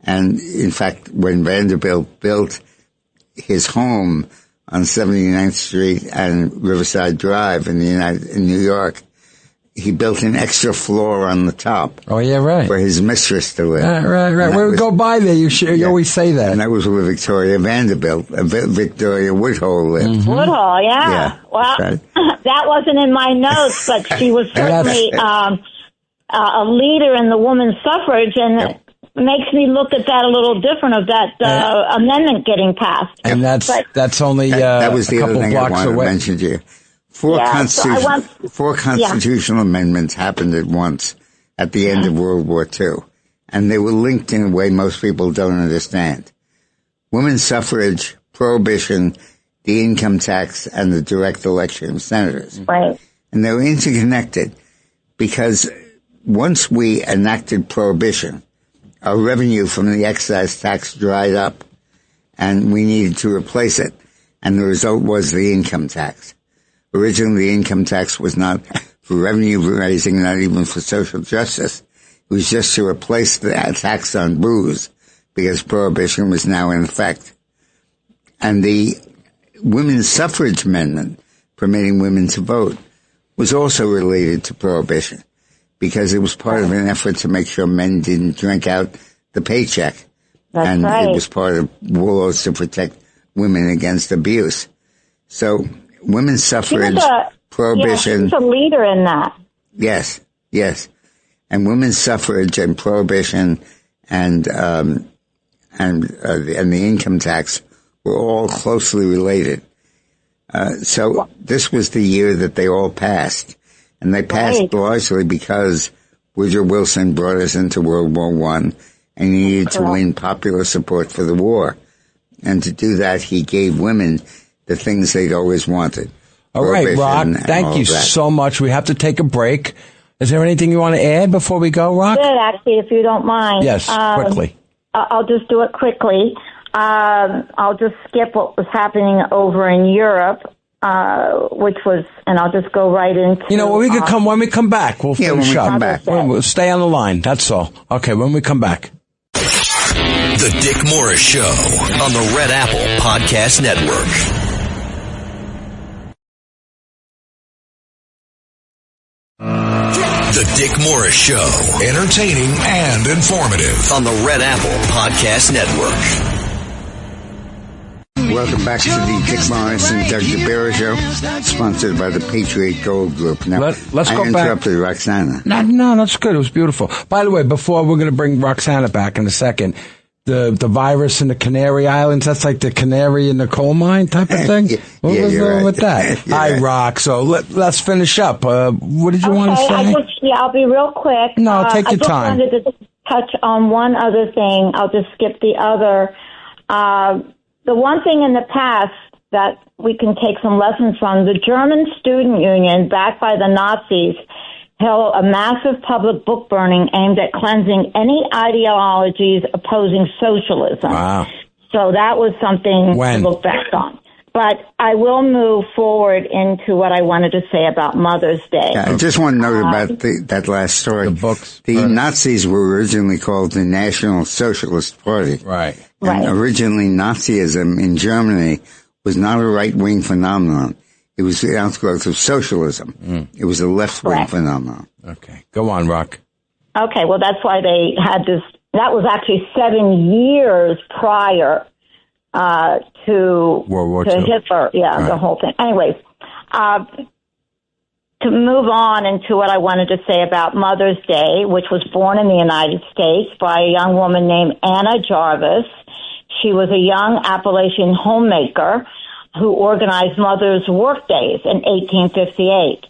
Speaker 4: And in fact, when Vanderbilt built his home on 79th Street and Riverside Drive in New York, he built an extra floor on the top.
Speaker 5: Oh, yeah, right.
Speaker 4: For his mistress to live.
Speaker 5: Right. When we go by there, you always say that.
Speaker 4: And that was where Victoria Woodhull lived.
Speaker 6: Woodhull, yeah. Well, that wasn't in my notes, but she was certainly a leader in the women's suffrage, and it makes me look at that a little different, of that amendment getting passed.
Speaker 5: And that's only
Speaker 4: that was the
Speaker 5: a couple
Speaker 4: other thing
Speaker 5: blocks
Speaker 4: I wanted
Speaker 5: away.
Speaker 4: to mention to you. Four constitutional amendments happened at once at the end of World War II, and they were linked in a way most people don't understand. Women's suffrage, prohibition, the income tax, and the direct election of senators.
Speaker 6: Right.
Speaker 4: And they were interconnected because once we enacted prohibition, our revenue from the excise tax dried up, and we needed to replace it. And the result was the income tax. Originally, the income tax was not for revenue raising, not even for social justice. It was just to replace the tax on booze, because prohibition was now in effect. And the women's suffrage amendment, permitting women to vote, was also related to prohibition, because it was part of an effort to make sure men didn't drink out the paycheck.
Speaker 6: That's right.
Speaker 4: It was part of laws to protect women against abuse. So women's suffrage, prohibition.
Speaker 6: She's a leader in that.
Speaker 4: Yes. And women's suffrage and prohibition and the income tax were all closely related. So this was the year that they all passed. And they passed largely because Woodrow Wilson brought us into World War I, and he needed to win popular support for the war. And to do that, he gave women the things they'd always wanted.
Speaker 5: All right, Rock, thank you so much. We have to take a break. Is there anything you want to add before we go, Rock?
Speaker 6: Good, actually, if you don't mind.
Speaker 5: Yes, quickly.
Speaker 6: I'll just do it quickly. I'll just skip what was happening over in Europe, which was, and I'll just go right into.
Speaker 5: When we come back, we'll finish up.
Speaker 4: Come back.
Speaker 5: We'll stay on the line. That's all. Okay, when we come back.
Speaker 3: The Dick Morris Show on the Red Apple Podcast Network. The Dick Morris Show, entertaining and informative on the Red Apple Podcast Network.
Speaker 4: Welcome back to the Dick Morris and Doug Dipierro Show, sponsored by the Patriot Gold Group. Now,
Speaker 5: let's go back.
Speaker 4: I interrupted Roxana.
Speaker 5: No, that's good. It was beautiful. By the way, before we're going to bring Roxana back in a second, the virus in the Canary Islands, that's like the canary in the coal mine type of thing? What was wrong with that? Hi, Rock. So let's finish up. What did you want to say?
Speaker 6: I'll be real quick.
Speaker 5: No, take your time.
Speaker 6: I just wanted to touch on one other thing. I'll just skip the other. The one thing in the past that we can take some lessons from, the German student union, backed by the Nazis, held a massive public book burning aimed at cleansing any ideologies opposing socialism.
Speaker 5: Wow.
Speaker 6: So that was something to look back on. But I will move forward into what I wanted to say about Mother's Day.
Speaker 4: I just want to note about that last story.
Speaker 5: The books.
Speaker 4: The Nazis were originally called the National Socialist Party.
Speaker 5: Right.
Speaker 4: And originally Nazism in Germany was not a right-wing phenomenon. It was the outgrowth of socialism. It was a left-wing phenomenon.
Speaker 5: Okay. Go on, Rock.
Speaker 6: Okay, well, that's why they had this. That was actually 7 years prior to
Speaker 5: World War II.
Speaker 6: Hitler. Yeah, right. The whole thing. Anyways, to move on into what I wanted to say about Mother's Day, which was born in the United States by a young woman named Anna Jarvis. She was a young Appalachian homemaker who organized mothers' work days in 1858.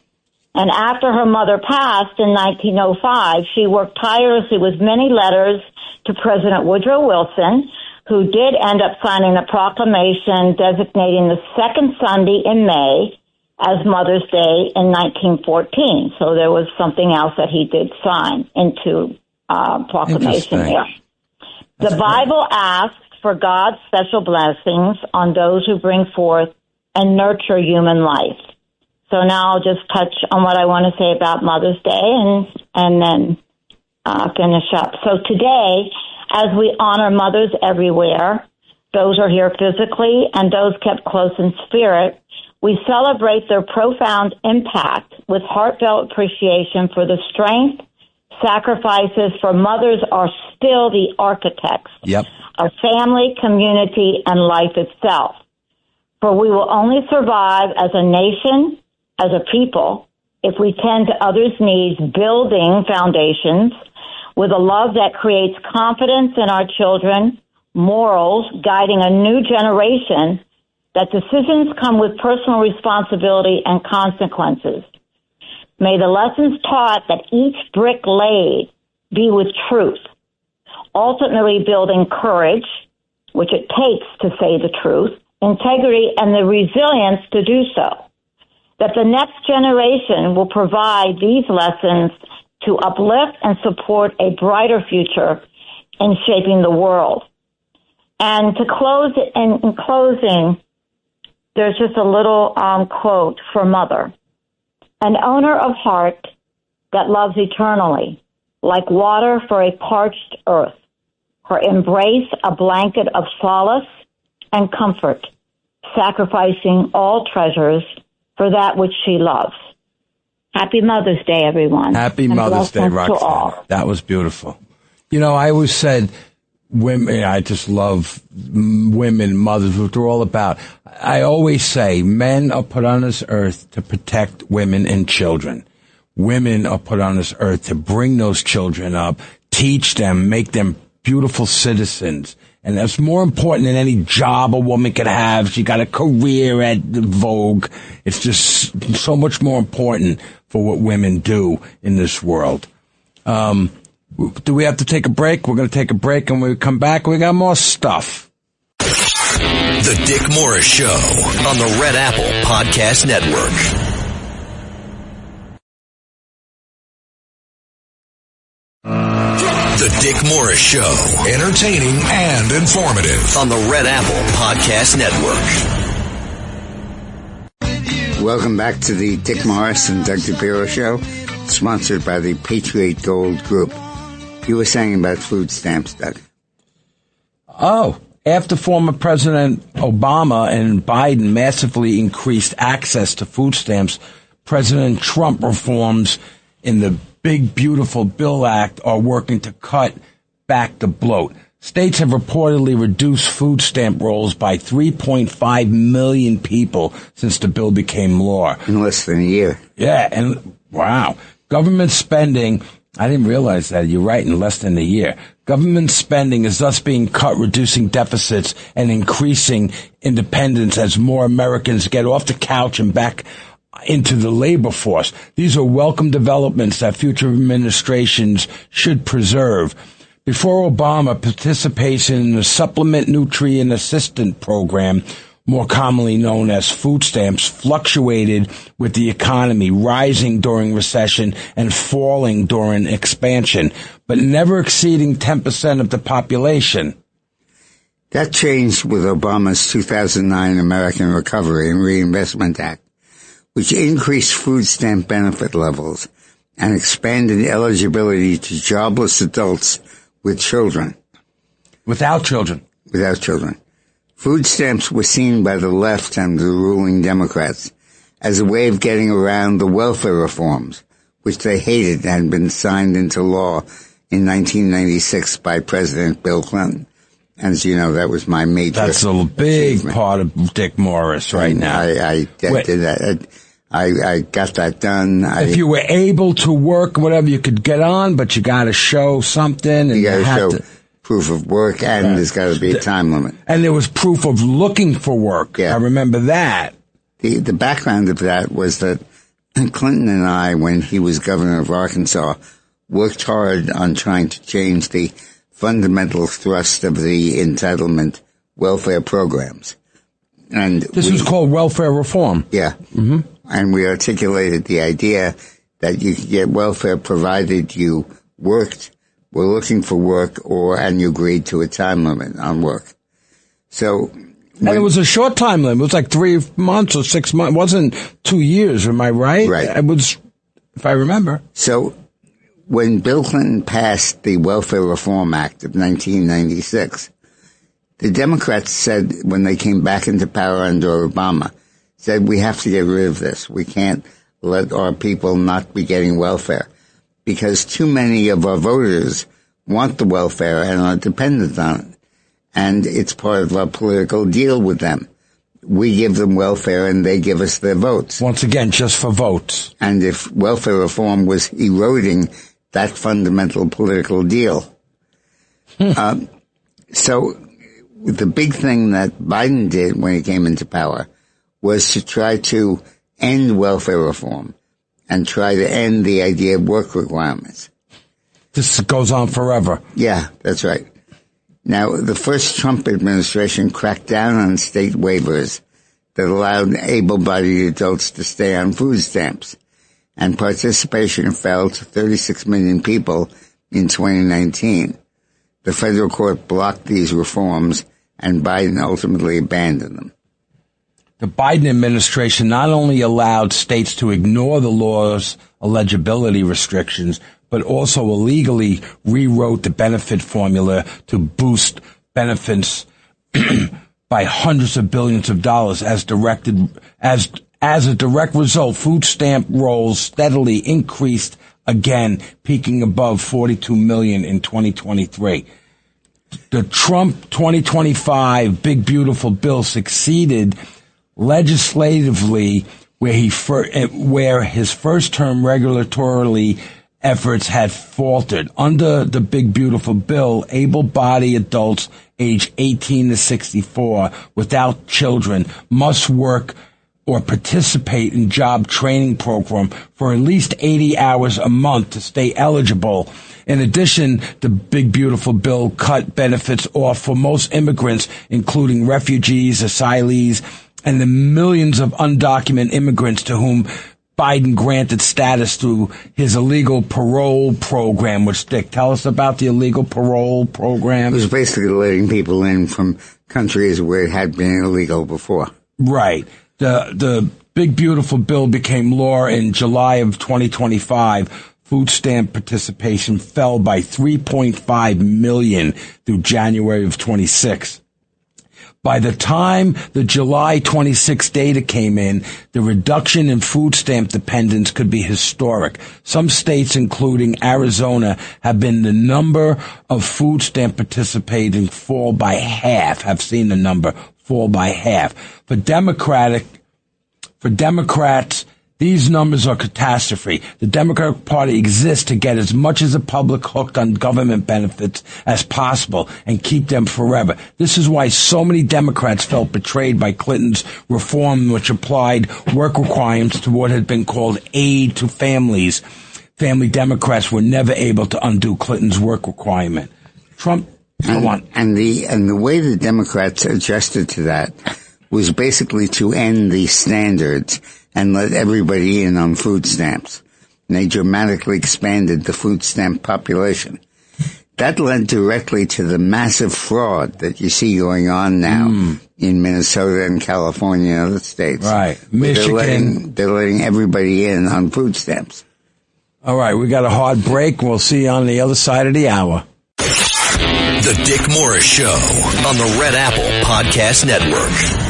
Speaker 6: And after her mother passed in 1905, she worked tirelessly with many letters to President Woodrow Wilson, who did end up signing the proclamation designating the second Sunday in May as Mother's Day in 1914. So there was something else that he did sign into proclamation there. The Bible asks for God's special blessings on those who bring forth and nurture human life. So now I'll just touch on what I want to say about Mother's Day and then finish up. So today, as we honor mothers everywhere, those who are here physically and those kept close in spirit, we celebrate their profound impact with heartfelt appreciation for the strength, sacrifices, for mothers are still the architects of family, community, and life itself. For we will only survive as a nation, as a people, if we tend to others' needs, building foundations with a love that creates confidence in our children, morals, guiding a new generation, that decisions come with personal responsibility and consequences. May the lessons taught that each brick laid be with truth, ultimately building courage, which it takes to say the truth, integrity, and the resilience to do so. That the next generation will provide these lessons to uplift and support a brighter future in shaping the world. And to close, in closing, there's just a little quote for Mother. An owner of heart that loves eternally, like water for a parched earth, her embrace a blanket of solace and comfort, sacrificing all treasures for that which she loves. Happy Mother's Day, everyone.
Speaker 5: Happy Mother's Day, Roxanne. That was beautiful. You know, I always said women, I just love women, mothers, what they're all about. I always say men are put on this earth to protect women and children. Women are put on this earth to bring those children up, teach them, make them beautiful citizens. And that's more important than any job a woman could have. She got a career at Vogue. It's just so much more important for what women do in this world. Do we have to take a break? We're going to take a break, and when we come back, we got more stuff.
Speaker 3: The Dick Morris Show on the Red Apple Podcast Network. The Dick Morris Show, entertaining and informative on the Red Apple Podcast Network.
Speaker 4: Welcome back to the Dick Morris and Doug Dipierro Show, sponsored by the Patriot Gold Group. You were saying about food stamps, Doug.
Speaker 5: Oh, after former President Obama and Biden massively increased access to food stamps, President Trump reforms in the Big Beautiful Bill Act are working to cut back the bloat. States have reportedly reduced food stamp rolls by 3.5 million people since the bill became law.
Speaker 4: In less than a year.
Speaker 5: Yeah, and wow. Government spending, I didn't realize that. You're right, in less than a year. Government spending is thus being cut, reducing deficits and increasing independence as more Americans get off the couch and back into the labor force. These are welcome developments that future administrations should preserve. Before Obama, participation in the Supplement Nutrient Assistance Program, more commonly known as food stamps, fluctuated with the economy, rising during recession and falling during expansion, but never exceeding 10% of the population.
Speaker 4: That changed with Obama's 2009 American Recovery and Reinvestment Act, which increased food stamp benefit levels and expanded eligibility to jobless adults with children.
Speaker 5: Without children.
Speaker 4: Without children. Food stamps were seen by the left and the ruling Democrats as a way of getting around the welfare reforms, which they hated and had been signed into law in 1996 by President Bill Clinton. As you know, that was my major
Speaker 5: That's a big
Speaker 4: achievement.
Speaker 5: Part of Dick Morris right now.
Speaker 4: I did that. I got that done.
Speaker 5: If you were able to work, whatever, you could get on, but you got to show something. And
Speaker 4: you got to show proof of work, and there's got to be a time limit.
Speaker 5: And there was proof of looking for work. Yeah. I remember that.
Speaker 4: The background of that was that Clinton and I, when he was governor of Arkansas, worked hard on trying to change the fundamental thrust of the entitlement welfare programs. And
Speaker 5: this was called welfare reform.
Speaker 4: Yeah. Mm-hmm. And we articulated the idea that you could get welfare provided you worked, were looking for work, and you agreed to a time limit on work. So,
Speaker 5: and it was a short time limit. It was like 3 months or 6 months. It wasn't 2 years. Am I right?
Speaker 4: Right.
Speaker 5: It was, if I remember.
Speaker 4: So, when Bill Clinton passed the Welfare Reform Act of 1996, the Democrats said, when they came back into power under Obama, said, we have to get rid of this. We can't let our people not be getting welfare because too many of our voters want the welfare and are dependent on it. And it's part of our political deal with them. We give them welfare and they give us their votes.
Speaker 5: Once again, just for votes.
Speaker 4: And if welfare reform was eroding that fundamental political deal. So the big thing that Biden did when he came into power was to try to end welfare reform and try to end the idea of work requirements.
Speaker 5: This goes on forever.
Speaker 4: Yeah, that's right. Now, the first Trump administration cracked down on state waivers that allowed able-bodied adults to stay on food stamps, and participation fell to 36 million people in 2019. The federal court blocked these reforms, and Biden ultimately abandoned them.
Speaker 5: The Biden administration not only allowed states to ignore the law's eligibility restrictions, but also illegally rewrote the benefit formula to boost benefits by hundreds of billions of dollars. As a direct result, food stamp rolls steadily increased again, peaking above 42 million in 2023. The Trump 2025 Big Beautiful Bill succeeded legislatively where his first-term regulatory efforts had faltered. Under the Big Beautiful Bill, able-bodied adults age 18 to 64 without children must work or participate in job training program for at least 80 hours a month to stay eligible. In addition, the Big Beautiful Bill cut benefits off for most immigrants, including refugees, asylees, and the millions of undocumented immigrants to whom Biden granted status through his illegal parole program. Which, Dick, tell us about the illegal parole program.
Speaker 4: It was basically letting people in from countries where it had been illegal before.
Speaker 5: Right. The Big Beautiful Bill became law in July of 2025. Food stamp participation fell by 3.5 million through January of 26. By the time the July 26 data came in, the reduction in food stamp dependence could be historic. Some states, including Arizona, have been the number of food stamp participating fall by half, have seen the number fall by half. For Democrats, these numbers are catastrophe. The Democratic Party exists to get as much as the public hooked on government benefits as possible and keep them forever. This is why so many Democrats felt betrayed by Clinton's reform, which applied work requirements to what had been called aid to families. Family Democrats were never able to undo Clinton's work requirement. Trump, go on.
Speaker 4: And the way the Democrats adjusted to that was basically to end the standards and let everybody in on food stamps. And they dramatically expanded the food stamp population. That led directly to the massive fraud that you see going on now in Minnesota and California and other states.
Speaker 5: Right. Michigan.
Speaker 4: They're letting everybody in on food stamps.
Speaker 5: All right, we got a hard break. We'll see you on the other side of the hour.
Speaker 3: The Dick Morris Show on the Red Apple Podcast Network.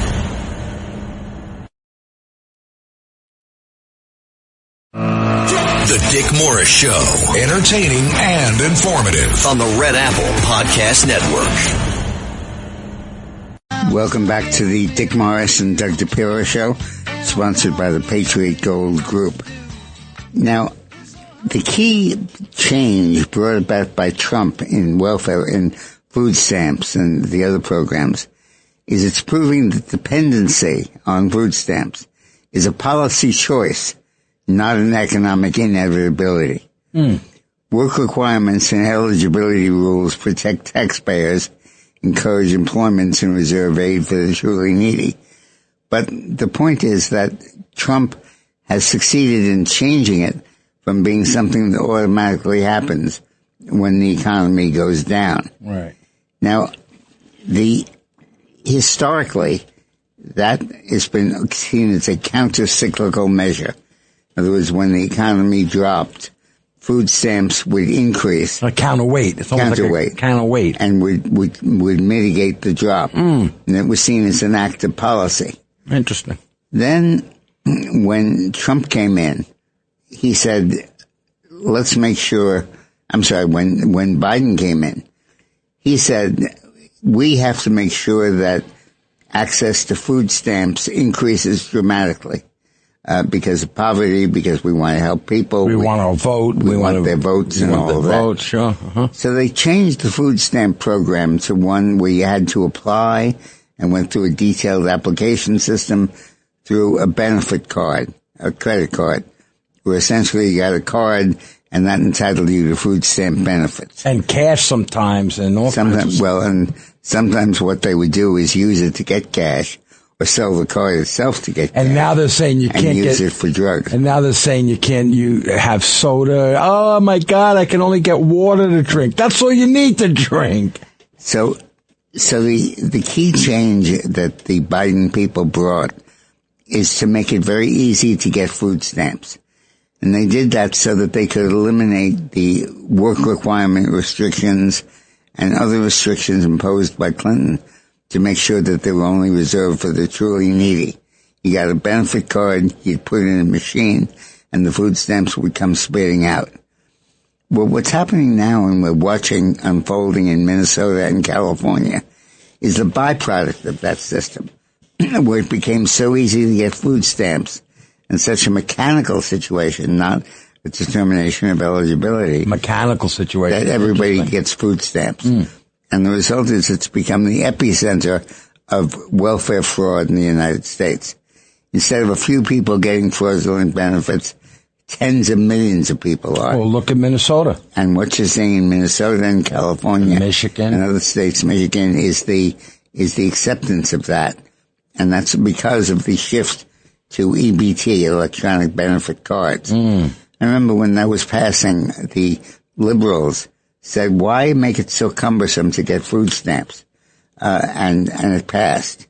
Speaker 3: The Dick Morris Show, entertaining and informative on the Red Apple Podcast Network.
Speaker 4: Welcome back to the Dick Morris and Doug Dipierro Show, sponsored by the Patriot Gold Group. Now, the key change brought about by Trump in welfare and food stamps and the other programs is it's proving that dependency on food stamps is a policy choice, not an economic inevitability. Work requirements and eligibility rules protect taxpayers, encourage employment, and reserve aid for the truly needy. But the point is that Trump has succeeded in changing it from being something that automatically happens when the economy goes down.
Speaker 5: Right.
Speaker 4: Now, historically, that has been seen as a counter-cyclical measure. In other words, when the economy dropped, food stamps would increase.
Speaker 5: A counterweight. It's almost like a counterweight.
Speaker 4: And would mitigate the drop. And it was seen as an act of policy.
Speaker 5: Interesting.
Speaker 4: Then, when Trump came in, he said, let's make sure, when Biden came in, he said, we have to make sure that access to food stamps increases dramatically. Because of poverty, because we want to help people.
Speaker 5: We want to vote.
Speaker 4: We want their votes and all of that.
Speaker 5: Votes, sure. Uh-huh.
Speaker 4: So they changed the food stamp program to one where you had to apply and went through a detailed application system through a benefit card, a credit card, where essentially you got a card and that entitled you to food stamp benefits.
Speaker 5: And cash sometimes and all kinds of stuff.
Speaker 4: And sometimes what they would do is use it to get cash, or sell the card itself to get gas.
Speaker 5: And now they're saying you can't
Speaker 4: use it for drugs.
Speaker 5: And now they're saying you have soda. Oh my God, I can only get water to drink. That's all you need to drink.
Speaker 4: So the key change that the Biden people brought is to make it very easy to get food stamps. And they did that so that they could eliminate the work requirement restrictions and other restrictions imposed by Clinton to make sure that they were only reserved for the truly needy. You got a benefit card, you'd put it in a machine, and the food stamps would come spitting out. Well, what's happening now, and we're watching unfolding in Minnesota and California, is the byproduct of that system, where it became so easy to get food stamps in such a mechanical situation, not a determination of eligibility.
Speaker 5: Mechanical situation.
Speaker 4: That everybody gets food stamps. And the result is it's become the epicenter of welfare fraud in the United States. Instead of a few people getting fraudulent benefits, tens of millions of people are.
Speaker 5: Well, look at Minnesota.
Speaker 4: And what you're seeing in Minnesota and California,
Speaker 5: Michigan,
Speaker 4: and other states, Michigan is the acceptance of that. And that's because of the shift to EBT, electronic benefit cards. I remember when that was passing, the liberals said, why make it so cumbersome to get food stamps? And it passed.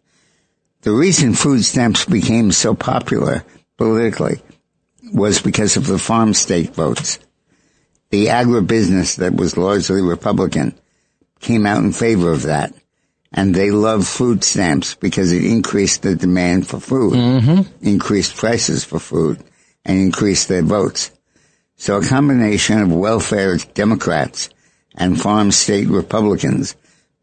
Speaker 4: The reason food stamps became so popular politically was because of the farm state votes. The agribusiness that was largely Republican came out in favor of that. And they loved food stamps because it increased the demand for food, increased prices for food, and increased their votes. So a combination of welfare Democrats and farm state Republicans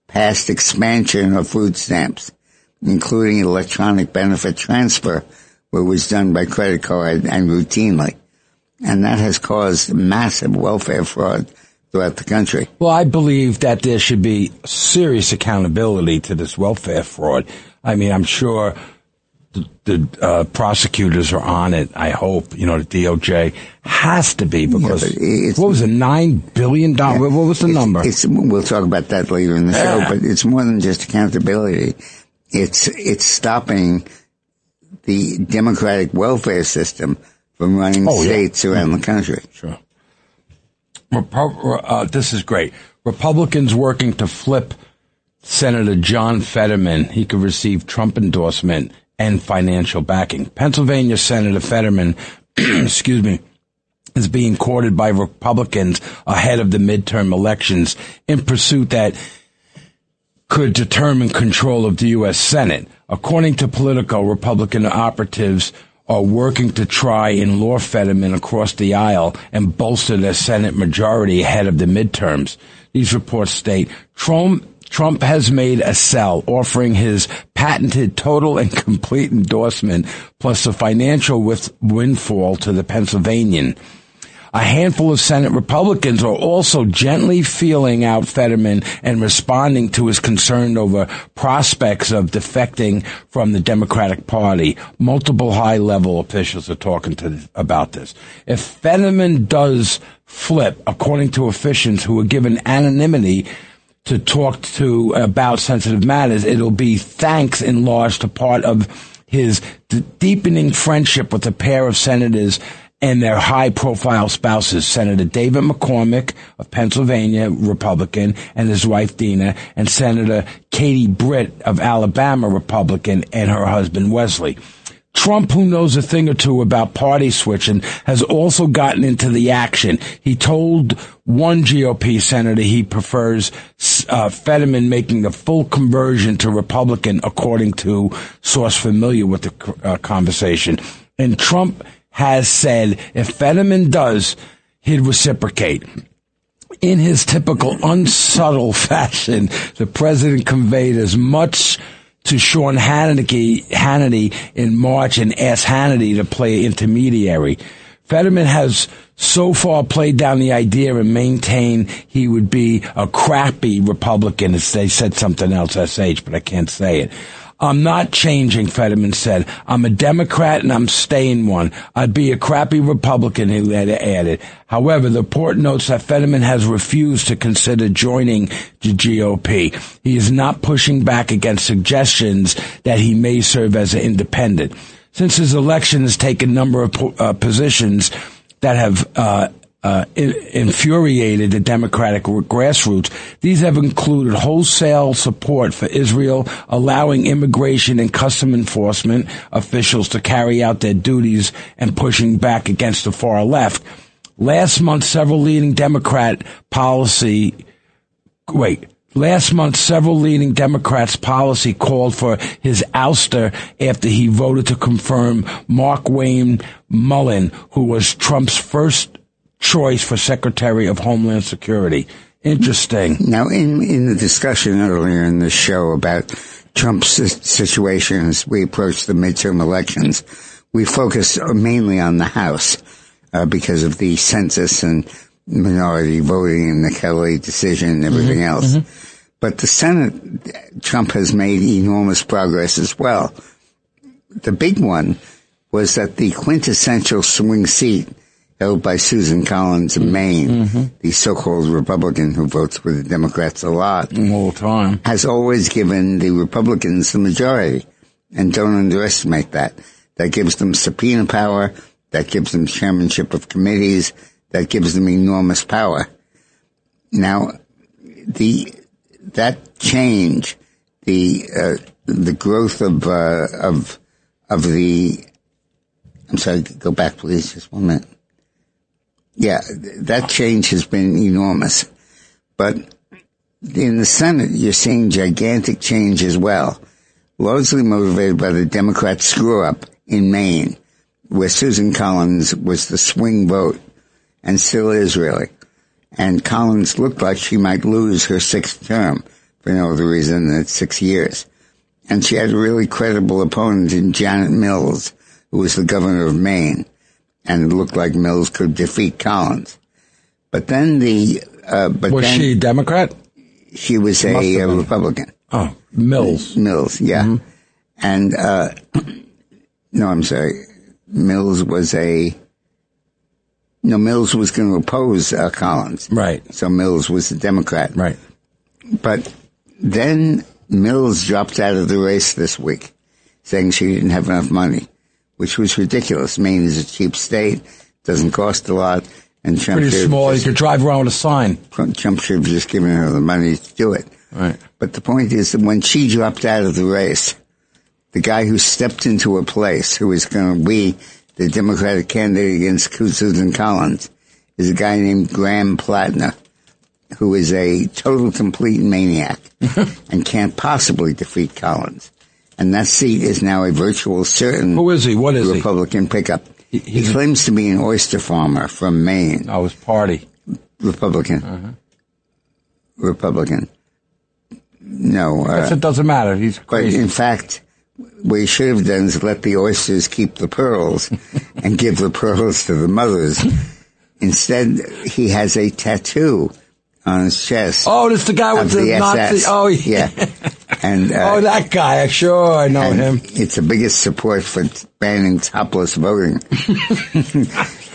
Speaker 4: passed expansion of food stamps, including electronic benefit transfer, where it was done by credit card and routinely. And that has caused massive welfare fraud throughout the country.
Speaker 5: Well, I believe that there should be serious accountability to this welfare fraud. I mean, I'm sure the prosecutors are on it. I hope, the DOJ has to be, because what was it, $9 billion? Yeah, what was the number?
Speaker 4: We'll talk about that later in the show, but it's more than just accountability. It's stopping the democratic welfare system from running states around the country.
Speaker 5: Sure. This is great. Republicans working to flip Senator John Fetterman. He could receive Trump endorsement and financial backing. Pennsylvania Senator Fetterman, is being courted by Republicans ahead of the midterm elections in pursuit that could determine control of the U.S. Senate. According to Politico, Republican operatives are working to try and lure Fetterman across the aisle and bolster their Senate majority ahead of the midterms. These reports state Trump has made a sell, offering his patented total and complete endorsement plus a financial windfall to the Pennsylvanian. A handful of Senate Republicans are also gently feeling out Fetterman and responding to his concern over prospects of defecting from the Democratic Party. Multiple high-level officials are talking about this. If Fetterman does flip, according to officials who are given anonymity to talk to about sensitive matters, it'll be thanks in large to part of his deepening friendship with a pair of senators and their high-profile spouses, Senator David McCormick of Pennsylvania, Republican, and his wife Dina, and Senator Katie Britt of Alabama, Republican, and her husband Wesley. Trump, who knows a thing or two about party switching, has also gotten into the action. He told one GOP senator he prefers Fetterman making a full conversion to Republican, according to source familiar with the conversation. And Trump has said if Fetterman does, he'd reciprocate. In his typical unsubtle fashion, the president conveyed as much to Sean Hannity in March and asked Hannity to play intermediary. Fetterman has so far played down the idea and maintained he would be a crappy Republican. They said something else, SH, but I can't say it. I'm not changing, Fetterman said. I'm a Democrat and I'm staying one. I'd be a crappy Republican, he added. However, the report notes that Fetterman has refused to consider joining the GOP. He is not pushing back against suggestions that he may serve as an independent. Since his election has taken a number of positions that have infuriated the Democratic grassroots. These have included wholesale support for Israel, allowing immigration and custom enforcement officials to carry out their duties, and pushing back against the far left. Last month, several leading Democrats' policy called for his ouster after he voted to confirm Mark Wayne Mullen, who was Trump's first choice for Secretary of Homeland Security. Interesting.
Speaker 4: Now, in the discussion earlier in the show about Trump's situation as we approach the midterm elections, we focused mainly on the House because of the census and minority voting and the Callais decision and everything else. Mm-hmm. But the Senate, Trump has made enormous progress as well. The big one was that the quintessential swing seat held by Susan Collins of Maine, the so-called Republican who votes with the Democrats a lot,
Speaker 5: all the time,
Speaker 4: has always given the Republicans the majority. And don't underestimate that. That gives them subpoena power. That gives them chairmanship of committees. That gives them enormous power. Now, that change, the growth of the, I'm sorry, go back please, just 1 minute. Yeah, that change has been enormous. But in the Senate, you're seeing gigantic change as well, largely motivated by the Democrat screw-up in Maine, where Susan Collins was the swing vote, and still is really. And Collins looked like she might lose her 6th term, for no other reason than it's 6 years. And she had a really credible opponent in Janet Mills, who was the governor of Maine. And it looked like Mills could defeat Collins. But then
Speaker 5: was she a Democrat?
Speaker 4: She was a Republican.
Speaker 5: Oh, Mills.
Speaker 4: Mills, yeah. Mm-hmm. And, no, I'm sorry. Mills was going to oppose Collins.
Speaker 5: Right.
Speaker 4: So Mills was a Democrat.
Speaker 5: Right.
Speaker 4: But then Mills dropped out of the race this week, saying she didn't have enough money, which was ridiculous. Maine is a cheap state, doesn't cost a lot, and Trump
Speaker 5: pretty small. You could drive around with a sign.
Speaker 4: Trump should have just given her the money to do it.
Speaker 5: Right.
Speaker 4: But the point is that when she dropped out of the race, the guy who stepped into her place, who was going to be the Democratic candidate against Susan Collins, is a guy named Graham Platner, who is a total, complete maniac and can't possibly defeat Collins. And that seat is now a virtual certain.
Speaker 5: Who is he? What is
Speaker 4: Republican pickup. He claims to be an oyster farmer from Maine.
Speaker 5: Oh, his party.
Speaker 4: Republican.
Speaker 5: Uh-huh.
Speaker 4: Republican. No.
Speaker 5: It doesn't matter. He's crazy.
Speaker 4: But in fact, what he should have done is let the oysters keep the pearls and give the pearls to the mothers. Instead, he has a tattoo on his chest.
Speaker 5: Oh, this is the guy with the Nazi. Oh, yeah.
Speaker 4: And,
Speaker 5: that guy. Sure, I know him.
Speaker 4: It's the biggest support for banning topless voting.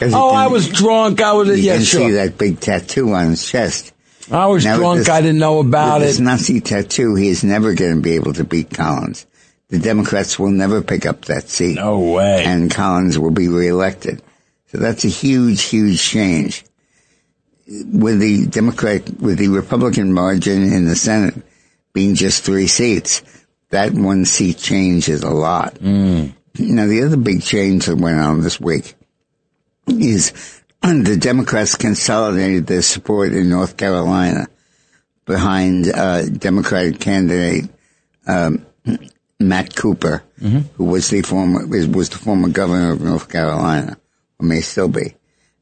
Speaker 5: I was drunk.
Speaker 4: You can see that big tattoo on his chest.
Speaker 5: I was drunk. I didn't know about it.
Speaker 4: This Nazi tattoo, he is never going to be able to beat Collins. The Democrats will never pick up that seat.
Speaker 5: No way.
Speaker 4: And Collins will be reelected. So that's a huge, huge change. With the Republican margin in the Senate being just 3 seats, that 1 seat change is a lot.
Speaker 5: Mm.
Speaker 4: Now, the other big change that went on this week is the Democrats consolidated their support in North Carolina behind Democratic candidate Matt Cooper, who was the former governor of North Carolina, or may still be.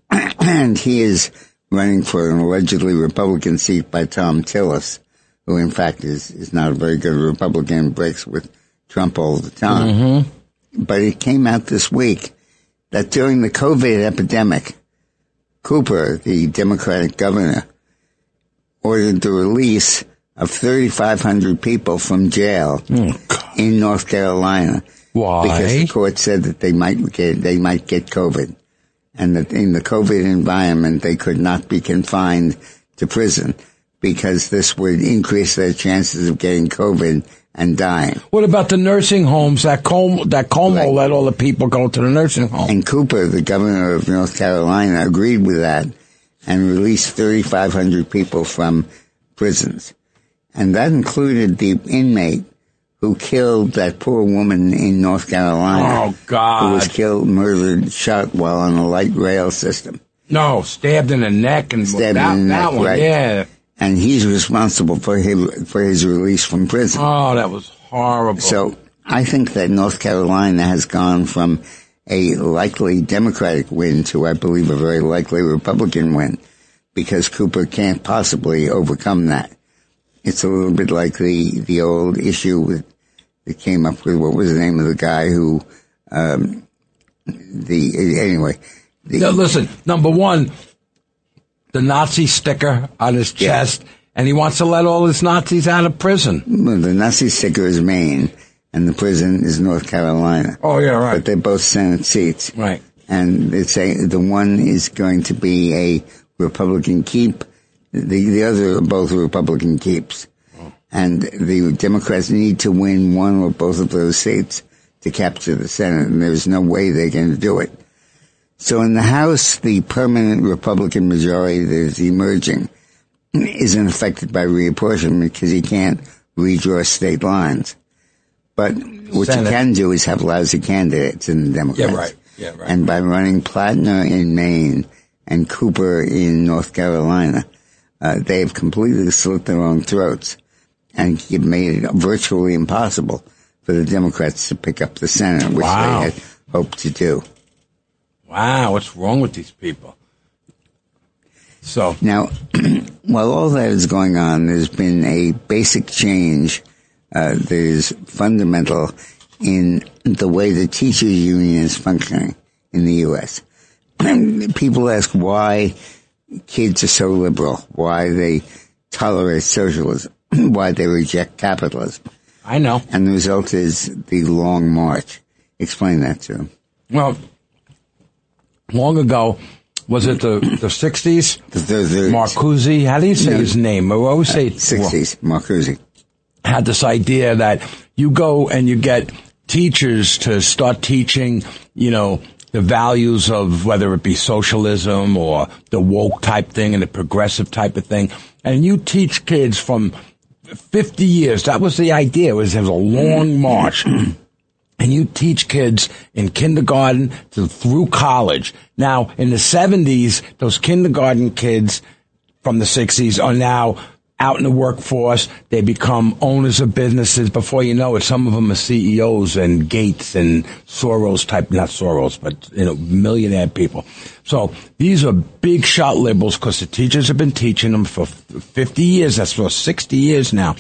Speaker 4: And he is running for an allegedly Republican seat by Tom Tillis, who in fact is not a very good Republican, breaks with Trump all the time.
Speaker 5: Mm-hmm.
Speaker 4: But it came out this week that during the COVID epidemic, Cooper, the Democratic governor, ordered the release of 3,500 people from jail in North Carolina.
Speaker 5: Why?
Speaker 4: Because the court said that they might get COVID, and that in the COVID environment they could not be confined to prison because this would increase their chances of getting COVID and dying.
Speaker 5: What about the nursing homes? That Cuomo let all the people go to the nursing home.
Speaker 4: And Cooper, the governor of North Carolina, agreed with that and released 3,500 people from prisons. And that included the inmate who killed that poor woman in North Carolina.
Speaker 5: Oh, God.
Speaker 4: Who was killed, murdered, shot while on a light rail system.
Speaker 5: No, stabbed in the neck. And
Speaker 4: stabbed in the neck,
Speaker 5: one,
Speaker 4: right.
Speaker 5: Yeah.
Speaker 4: And he's responsible for his release from prison.
Speaker 5: Oh, that was horrible.
Speaker 4: So I think that North Carolina has gone from a likely Democratic win to, I believe, a very likely Republican win, because Cooper can't possibly overcome that. It's a little bit like the old issue that came up with, what was the name of the guy who,
Speaker 5: listen, number one, the Nazi sticker on his chest, and he wants to let all his Nazis out of prison.
Speaker 4: Well, the Nazi sticker is Maine, and the prison is North Carolina.
Speaker 5: Oh, yeah, right.
Speaker 4: But they're both Senate seats.
Speaker 5: Right.
Speaker 4: And the one is going to be a Republican keep. The other are both Republican keeps. Oh. And the Democrats need to win one or both of those seats to capture the Senate, and there's no way they're going to do it. So in the House, the permanent Republican majority that is emerging isn't affected by reapportionment because you can't redraw state lines. But what you can do is have lousy candidates in the Democrats.
Speaker 5: Yeah, right.
Speaker 4: And by running Platner in Maine and Cooper in North Carolina, they have completely slit their own throats and made it virtually impossible for the Democrats to pick up the Senate, which they had hoped to do.
Speaker 5: Wow, what's wrong with these people? So
Speaker 4: now, while all that is going on, there's been a basic change that is fundamental in the way the teachers union is functioning in the U.S. People ask why kids are so liberal, why they tolerate socialism, why they reject capitalism.
Speaker 5: I know.
Speaker 4: And the result is the Long March. Explain that to them.
Speaker 5: Well, long ago, was it the 60s? Marcuse, how do you say his name? I always say
Speaker 4: 60s, Marcuse.
Speaker 5: Had this idea that you go and you get teachers to start teaching, the values of whether it be socialism or the woke type thing and the progressive type of thing. And you teach kids from 50 years. That was the idea. It was a long march. And you teach kids in kindergarten through college. Now, in the 70s, those kindergarten kids from the 60s are now out in the workforce. They become owners of businesses. Before you know it, some of them are CEOs and Gates and Soros type, not Soros, but, millionaire people. So these are big shot liberals because the teachers have been teaching them for 50 years. That's for 60 years now.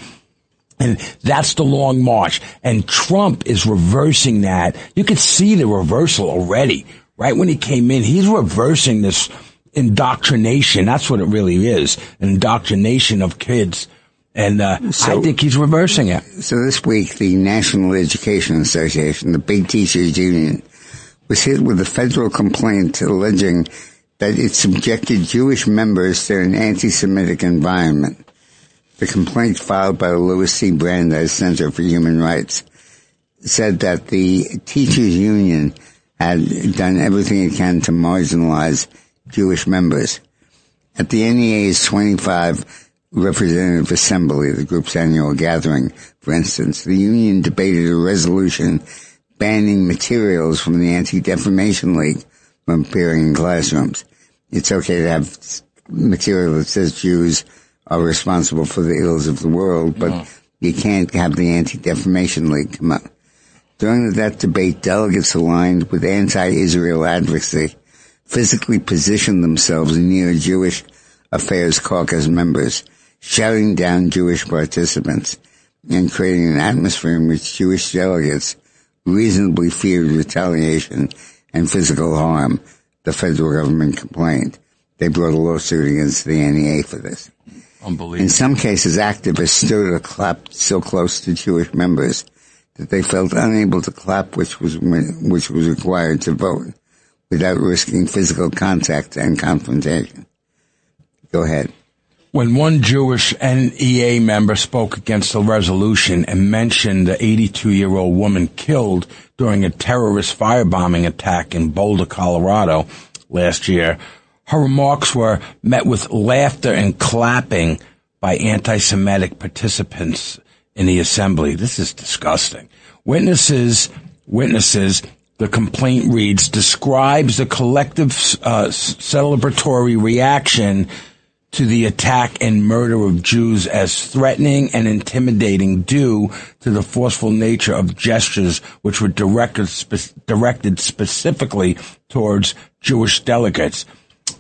Speaker 5: And that's the Long March. And Trump is reversing that. You can see the reversal already. Right when he came in, he's reversing this indoctrination. That's what it really is. Indoctrination of kids. And I think he's reversing it.
Speaker 4: So this week, the National Education Association, the big teachers union, was hit with a federal complaint alleging that it subjected Jewish members to an anti-Semitic environment. The complaint filed by the Louis C. Brandeis Center for Human Rights said that the teachers union had done everything it can to marginalize Jewish members. At the NEA's 25 Representative Assembly, the group's annual gathering, for instance, the union debated a resolution banning materials from the Anti-Defamation League from appearing in classrooms. It's okay to have material that says Jews are responsible for the ills of the world, but you can't have the Anti-Defamation League come up. During that debate, delegates aligned with anti-Israel advocacy physically positioned themselves near Jewish Affairs Caucus members, shouting down Jewish participants and creating an atmosphere in which Jewish delegates reasonably feared retaliation and physical harm. The federal government complained. They brought a lawsuit against the NEA for this.
Speaker 5: Unbelievable.
Speaker 4: In some cases, activists stood or clapped so close to Jewish members that they felt unable to clap, which was required to vote, without risking physical contact and confrontation. Go ahead.
Speaker 5: When one Jewish NEA member spoke against the resolution and mentioned the 82-year-old woman killed during a terrorist firebombing attack in Boulder, Colorado last year, her remarks were met with laughter and clapping by anti-Semitic participants in the assembly. This is disgusting. Witnesses, the complaint reads, describes the collective celebratory reaction to the attack and murder of Jews as threatening and intimidating due to the forceful nature of gestures which were directed specifically towards Jewish delegates.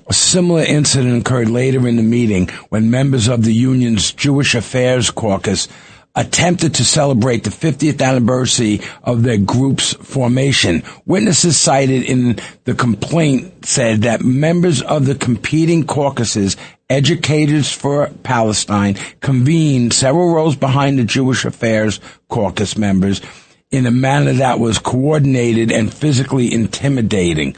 Speaker 5: A similar incident occurred later in the meeting when members of the union's Jewish Affairs Caucus attempted to celebrate the 50th anniversary of their group's formation. Witnesses cited in the complaint said that members of the competing caucuses, Educators for Palestine, convened several rows behind the Jewish Affairs Caucus members in a manner that was coordinated and physically intimidating.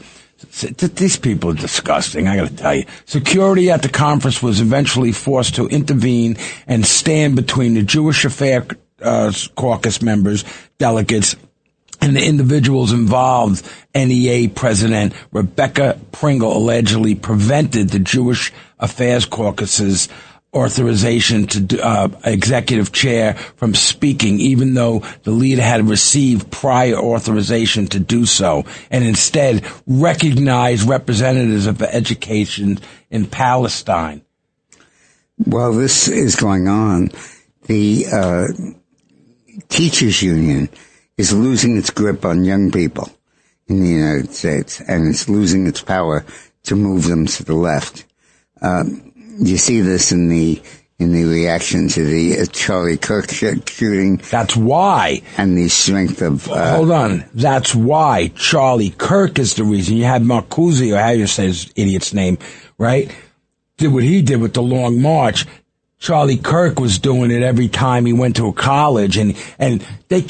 Speaker 5: These people are disgusting, I got to tell you. Security at the conference was eventually forced to intervene and stand between the Jewish Affairs Caucus members, delegates, and the individuals involved. NEA President Rebecca Pringle allegedly prevented the Jewish Affairs Caucus's authorization to executive chair from speaking, even though the leader had received prior authorization to do so, and instead recognized representatives of education in Palestine.
Speaker 4: While this is going on, the teachers union is losing its grip on young people in the United States, and it's losing its power to move them to the left. You see this in the reaction to the Charlie Kirk shooting.
Speaker 5: That's why.
Speaker 4: And the strength of...
Speaker 5: Hold on. That's why Charlie Kirk is the reason. You had Marcuse, or how you say his idiot's name, right? Did what he did with the Long March. Charlie Kirk was doing it every time he went to a college, and they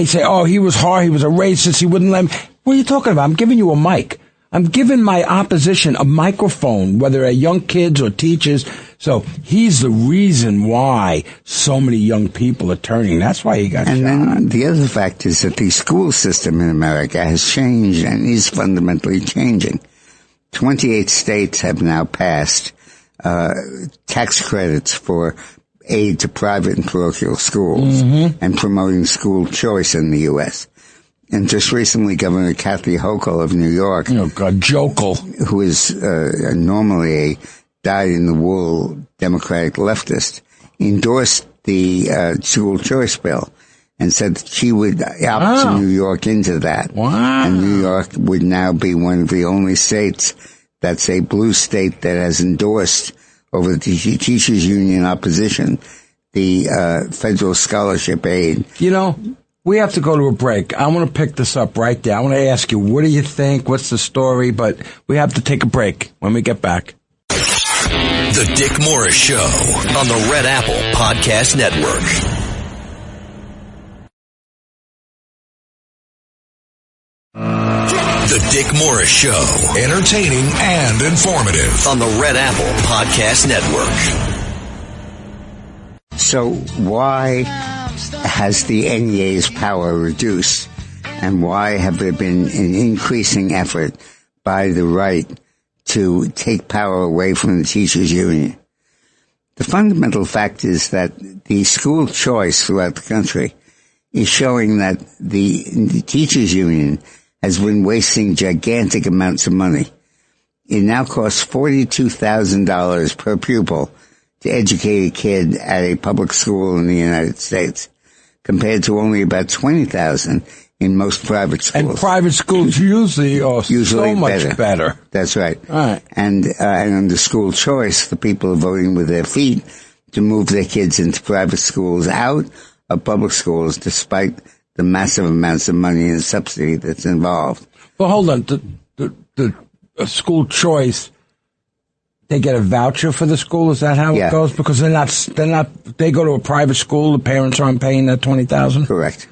Speaker 5: say, oh, he was hard, he was a racist, he wouldn't let him. What are you talking about? I'm giving you a mic. I'm giving my opposition a microphone, whether they're young kids or teachers. So he's the reason why so many young people are turning. That's why he got shot.
Speaker 4: And then the other fact is that the school system in America has changed and is fundamentally changing. 28 states have now passed tax credits for aid to private and parochial schools and promoting school choice in the U.S. And just recently, Governor Kathy Hochul of New York, who is normally a dyed-in-the-wool Democratic leftist, endorsed the school choice bill and said that she would opt New York into that.
Speaker 5: Wow.
Speaker 4: And New York would now be one of the only states that's a blue state that has endorsed, over the teachers union opposition, the federal scholarship aid.
Speaker 5: You know, we have to go to a break. I want to pick this up right there. I want to ask you, what do you think? What's the story? But we have to take a break when we get back.
Speaker 3: The Dick Morris Show on the Red Apple Podcast Network. The Dick Morris Show, entertaining and informative on the Red Apple Podcast Network.
Speaker 4: So why has the NEA's power reduced, and why have there been an increasing effort by the right to take power away from the teachers union? The fundamental fact is that the school choice throughout the country is showing that the teachers union has been wasting gigantic amounts of money. It now costs $42,000 per pupil to educate a kid at a public school in the United States, compared to only about $20,000 in most private schools.
Speaker 5: And private schools usually are so much better.
Speaker 4: That's right.
Speaker 5: All right.
Speaker 4: And under school choice, the people are voting with their feet to move their kids into private schools out of public schools, despite the massive amounts of money and subsidy that's involved.
Speaker 5: Well, hold on. The school choice, They get a voucher for the school. Is that how it goes? Because they're not. They go to a private school. The parents aren't paying that $20,000.
Speaker 4: Correct.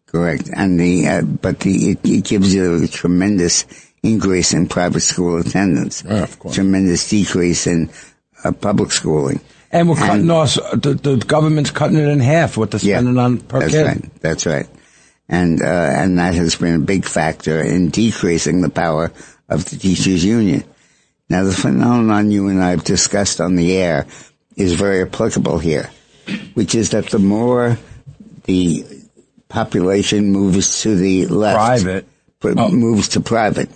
Speaker 4: Correct. And it gives you a tremendous increase in private school attendance.
Speaker 5: Of course.
Speaker 4: Tremendous decrease in public schooling.
Speaker 5: And we're cutting off. The government's cutting it in half. What they're spending on per kid.
Speaker 4: That's right. And that has been a big factor in decreasing the power of the teachers' union. Now, the phenomenon you and I have discussed on the air is very applicable here, which is that the more the population moves to the left, moves to private,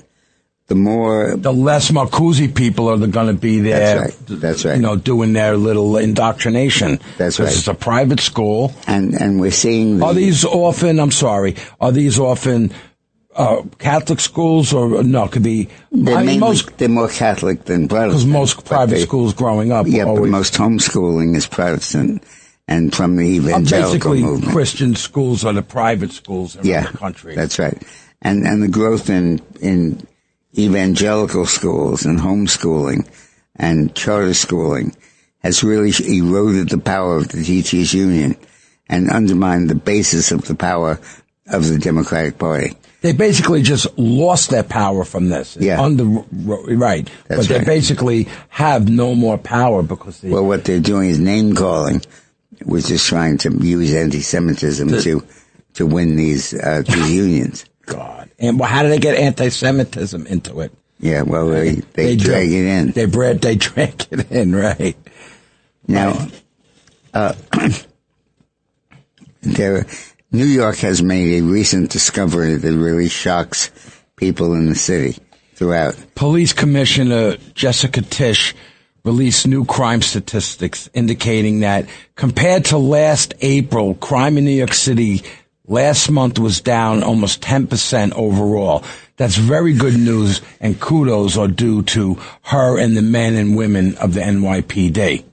Speaker 4: the
Speaker 5: less Marcuse people are going to be there.
Speaker 4: That's right.
Speaker 5: Doing their little indoctrination.
Speaker 4: That's right.
Speaker 5: It's a private school.
Speaker 4: And we're seeing
Speaker 5: Are these often Catholic schools, or no? It could be.
Speaker 4: They're more Catholic than Protestant.
Speaker 5: Because most private schools growing up.
Speaker 4: Yeah, but most homeschooling is Protestant, and from the evangelical movement.
Speaker 5: Basically, Christian schools are the private schools in the country.
Speaker 4: That's right. And the growth in evangelical schools and homeschooling and charter schooling has really eroded the power of the teachers' union and undermined the basis of the power of the Democratic Party.
Speaker 5: They basically just lost their power from this.
Speaker 4: Yeah.
Speaker 5: Right.
Speaker 4: That's
Speaker 5: They basically have no more power because
Speaker 4: Well, what they're doing is name-calling, which is trying to use anti-Semitism to win these unions.
Speaker 5: God. And how do they get anti-Semitism into it?
Speaker 4: Yeah, well, they drag it in.
Speaker 5: They drag it in, right.
Speaker 4: Now, New York has made a recent discovery that really shocks people in the city throughout.
Speaker 5: Police Commissioner Jessica Tisch released new crime statistics indicating that compared to last April, crime in New York City last month was down almost 10% overall. That's very good news, and kudos are due to her and the men and women of the NYPD.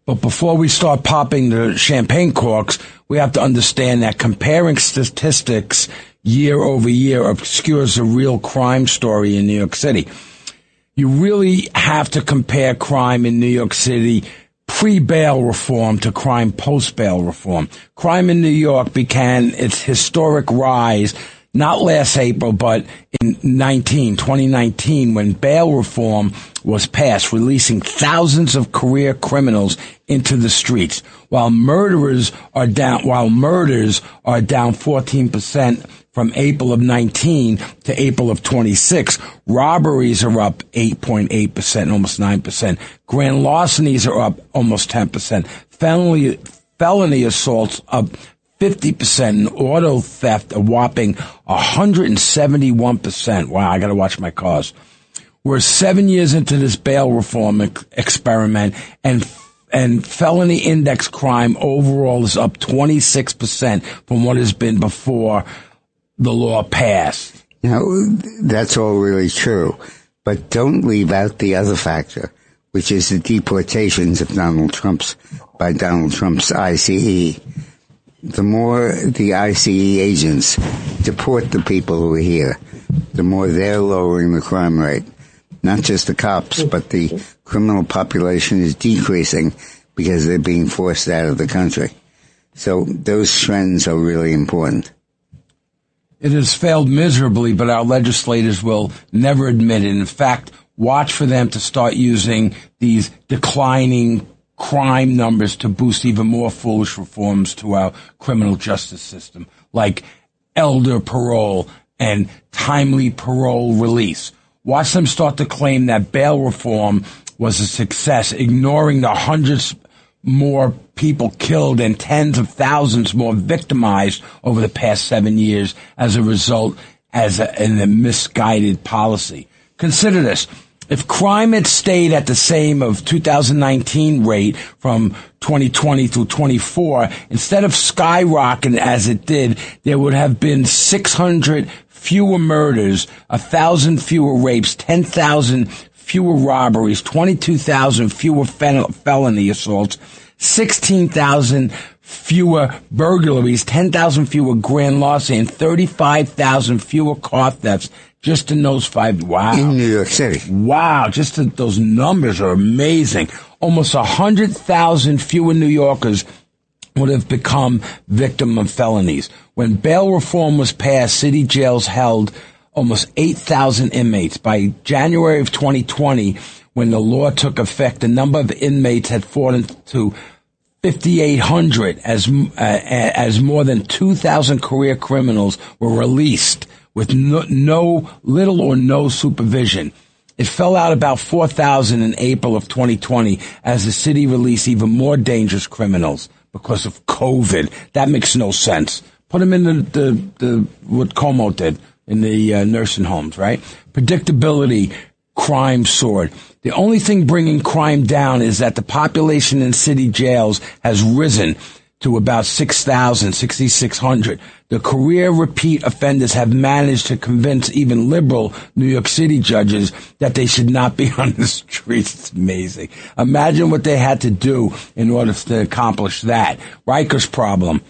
Speaker 5: But before we start popping the champagne corks, we have to understand that comparing statistics year over year obscures the real crime story in New York City. You really have to compare crime in New York City pre-bail reform to crime post-bail reform. Crime in New York began its historic rise not last April, but in 2019, when bail reform was passed, releasing thousands of career criminals into the streets. While murders are down 14% from April of 19 to April of 26, robberies are up 8.8%, almost 9%. Grand larcenies are up almost 10%. Felony assaults up 50%, and auto theft a whopping 171%. Wow, I gotta watch my cars. We're 7 years into this bail reform experiment, and felony index crime overall is up 26% from what has been before the law passed.
Speaker 4: Now, that's all really true, but don't leave out the other factor, which is the deportations of Donald Trump's ICE. The more the ICE agents deport the people who are here, the more they're lowering the crime rate. Not just the cops, but the criminal population is decreasing because they're being forced out of the country. So those trends are really important.
Speaker 5: It has failed miserably, but our legislators will never admit it. In fact, watch for them to start using these declining crime numbers to boost even more foolish reforms to our criminal justice system, like elder parole and timely parole release. Watch them start to claim that bail reform was a success, ignoring the hundreds more people killed and tens of thousands more victimized over the past 7 years as a result in a misguided policy. Consider this. If crime had stayed at the same of 2019 rate from 2020 through 24, instead of skyrocketing as it did, there would have been 600 fewer murders, 1,000 fewer rapes, 10,000 fewer robberies, 22,000 fewer felony assaults, 16,000 fewer burglaries, 10,000 fewer grand larceny, and 35,000 fewer car thefts Just in those 5, wow.
Speaker 4: In New York City.
Speaker 5: Wow, those numbers are amazing. Almost 100,000 fewer New Yorkers would have become victim of felonies. When bail reform was passed, city jails held almost 8,000 inmates. By January of 2020, when the law took effect, the number of inmates had fallen to 5,800 as more than 2,000 career criminals were released with little or no supervision. It fell out about 4,000 in April of 2020 as the city released even more dangerous criminals because of COVID. That makes no sense. Put them in the what Como did in the nursing homes, right? Predictability, crime soared. The only thing bringing crime down is that the population in city jails has risen to about 6,600. The career repeat offenders have managed to convince even liberal New York City judges that they should not be on the streets. It's amazing. Imagine what they had to do in order to accomplish that. Rikers problem.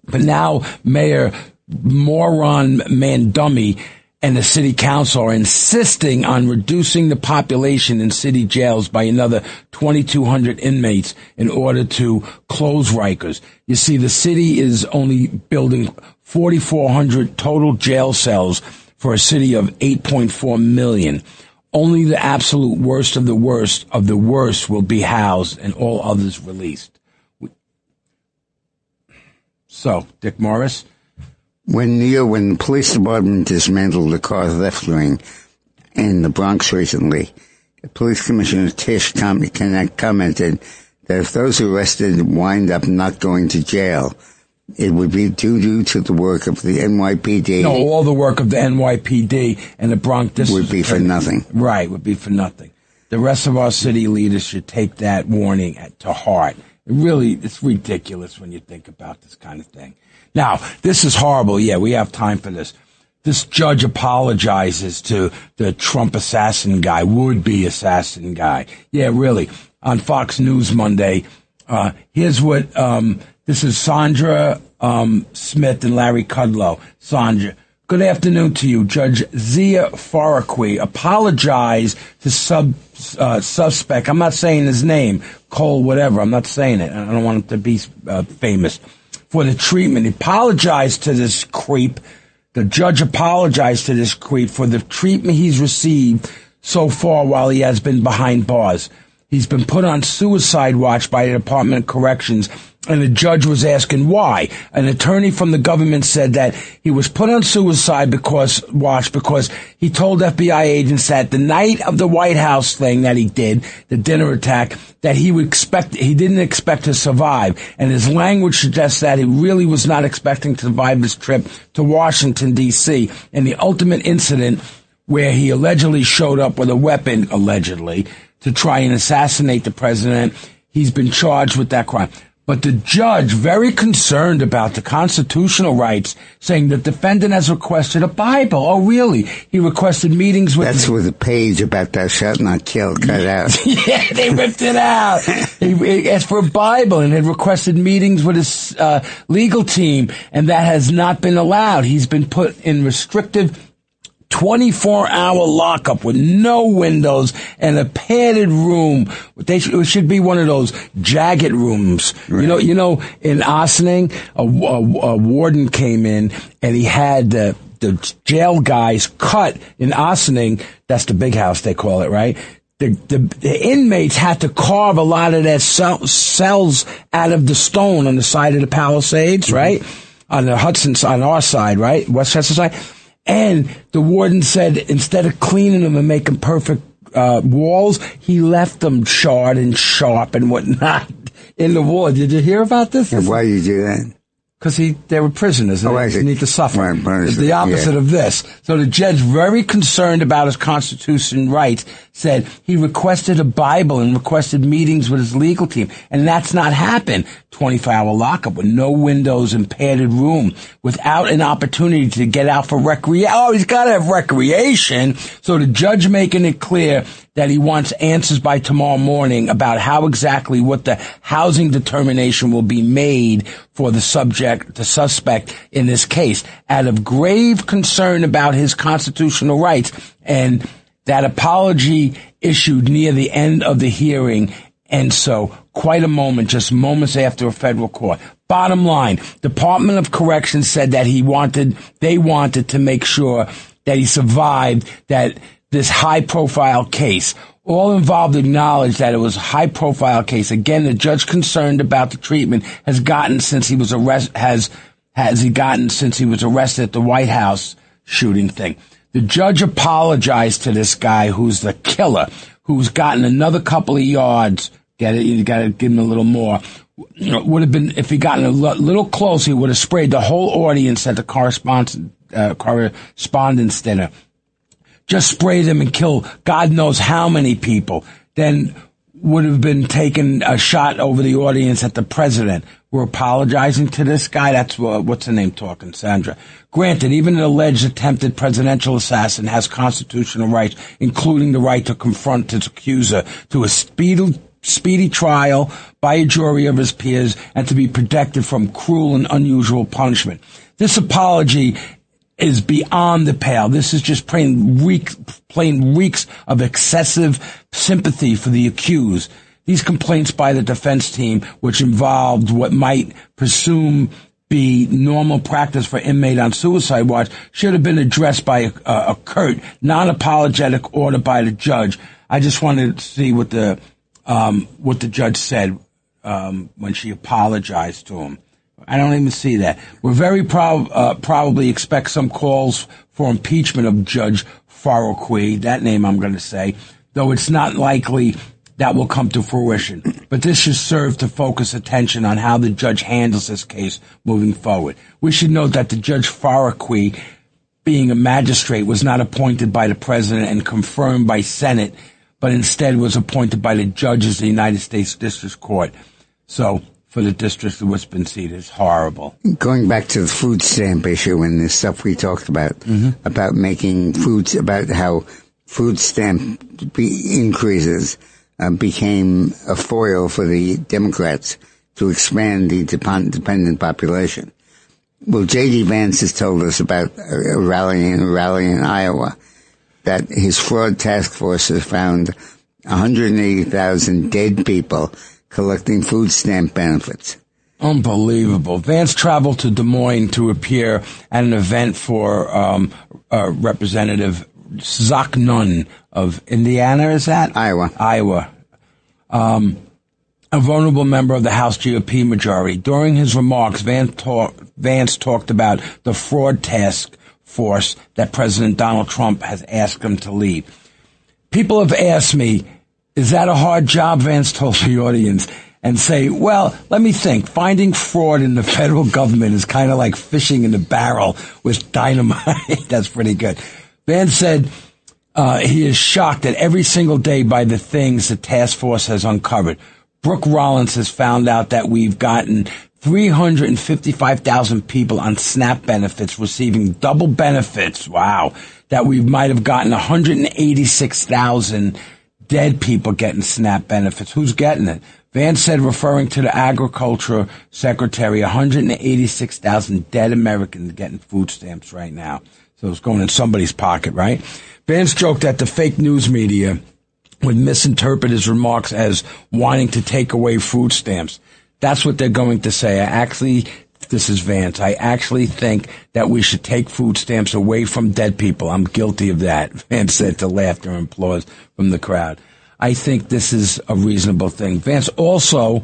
Speaker 5: But now Mayor Moron Mandummy and the city council are insisting on reducing the population in city jails by another 2,200 inmates in order to close Rikers. You see, the city is only building 4,400 total jail cells for a city of 8.4 million. Only the absolute worst of the worst will be housed and all others released. So, Dick Morris?
Speaker 4: When the police department dismantled the car theft ring in the Bronx recently, Police Commissioner Tish commented that if those arrested wind up not going to jail, it would be due to the work of the NYPD.
Speaker 5: No, all the work of the NYPD and the Bronx District
Speaker 4: would be for nothing.
Speaker 5: Right, would be for nothing. The rest of our city leaders should take that warning to heart. It's ridiculous when you think about this kind of thing. Now, this is horrible. Yeah, we have time for this. This judge apologizes to the Trump assassin guy, would-be assassin guy. Yeah, really. On Fox News Monday, here's what, this is Sandra Smith and Larry Kudlow. Sandra, good afternoon to you. Judge Zia Faraqui apologized to suspect. I'm not saying his name, Cole, whatever. I'm not saying it. I don't want him to be famous. For the treatment. He apologized to this creep. The judge apologized to this creep for the treatment he's received so far while he has been behind bars. He's been put on suicide watch by the Department of Corrections, and the judge was asking why. An attorney from the government said that he was put on suicide watch because he told FBI agents that the night of the White House thing that he did, the dinner attack, that he didn't expect to survive. And his language suggests that he really was not expecting to survive this trip to Washington, D.C. And the ultimate incident where he allegedly showed up with a weapon, allegedly, to try and assassinate the president. He's been charged with that crime. But the judge, very concerned about the constitutional rights, saying the defendant has requested a Bible. Oh, really? He requested meetings with...
Speaker 4: That's with the page about thou shalt not kill cut out.
Speaker 5: Yeah, they ripped it out. He asked for a Bible and had requested meetings with his legal team, and that has not been allowed. He's been put in restrictive 24-hour lockup with no windows and a padded room. It should be one of those jagged rooms. Right. You know, in Ossining, a warden came in and he had the jail guys cut in Ossining. That's the big house they call it, right? The inmates had to carve a lot of their cells out of the stone on the side of the Palisades, right? On the Hudson, on our side, right? Westchester side. And the warden said instead of cleaning them and making perfect walls, he left them charred and sharp and whatnot in the wall. Did you hear about this?
Speaker 4: And why did you do that?
Speaker 5: Because they were prisoners and they need to suffer.
Speaker 4: Right,
Speaker 5: it's the opposite of this. So the judge, very concerned about his constitutional rights, said he requested a Bible and requested meetings with his legal team. And that's not happened. 24-hour lockup with no windows and padded room without an opportunity to get out for recreation. Oh, he's got to have recreation. So the judge making it clear that he wants answers by tomorrow morning about how exactly what the housing determination will be made for the suspect in this case, out of grave concern about his constitutional rights. And that apology issued near the end of the hearing. And so quite a moment, just moments after a federal court. Bottom line, Department of Corrections said that they wanted to make sure that he survived this high-profile case. All involved acknowledged that it was a high-profile case. Again, the judge concerned about the treatment has gotten since he was arrested at the White House shooting thing. The judge apologized to this guy who's the killer, who's gotten another couple of yards. Get it? You got to give him a little more. Would have been, if he gotten a little closer, he would have sprayed the whole audience at the correspondence dinner. Just spray them and kill God knows how many people. Then would have been taking a shot over the audience at the president. We're apologizing to this guy. That's what's her name talking, Sandra. Granted, even an alleged attempted presidential assassin has constitutional rights, including the right to confront his accuser, to a speedy trial by a jury of his peers, and to be protected from cruel and unusual punishment. This apology is beyond the pale. This is just plain reeks of excessive sympathy for the accused. These complaints by the defense team, which involved what might presume be normal practice for inmate on suicide watch, should have been addressed by a curt, non-apologetic order by the judge. I just wanted to see what the judge said when she apologized to him. I don't even see that. We're very probably expect some calls for impeachment of Judge Faroqui, that name I'm going to say, though it's not likely that will come to fruition. But this should serve to focus attention on how the judge handles this case moving forward. We should note that the Judge Faroqui, being a magistrate, was not appointed by the president and confirmed by Senate, but instead was appointed by the judges of the United States District Court. So, for the district of Western Seat is horrible.
Speaker 4: Going back to the food stamp issue and the stuff we talked about, about making foods, about how food stamp increases became a foil for the Democrats to expand the dependent population. Well, J.D. Vance has told us about a rally in Iowa that his fraud task force has found 180,000 dead people collecting food stamp benefits.
Speaker 5: Unbelievable. Vance traveled to Des Moines to appear at an event for Representative Zach Nunn of Indiana, is that? Iowa. A vulnerable member of the House GOP majority. During his remarks, Vance talked about the fraud task force that President Donald Trump has asked him to lead. People have asked me, is that a hard job? Vance told the audience, and say, well, let me think. Finding fraud in the federal government is kind of like fishing in a barrel with dynamite. That's pretty good. Vance said he is shocked at every single day by the things the task force has uncovered. Brooke Rollins has found out that we've gotten 355,000 people on SNAP benefits receiving double benefits. Wow. That we might have gotten 186,000 dead people getting SNAP benefits. Who's getting it? Vance said, referring to the Agriculture Secretary, 186,000 dead Americans getting food stamps right now. So it's going in somebody's pocket, right? Vance joked that the fake news media would misinterpret his remarks as wanting to take away food stamps. That's what they're going to say. This is Vance. I actually think that we should take food stamps away from dead people. I'm guilty of that, Vance said to laughter and applause from the crowd. I think this is a reasonable thing. Vance also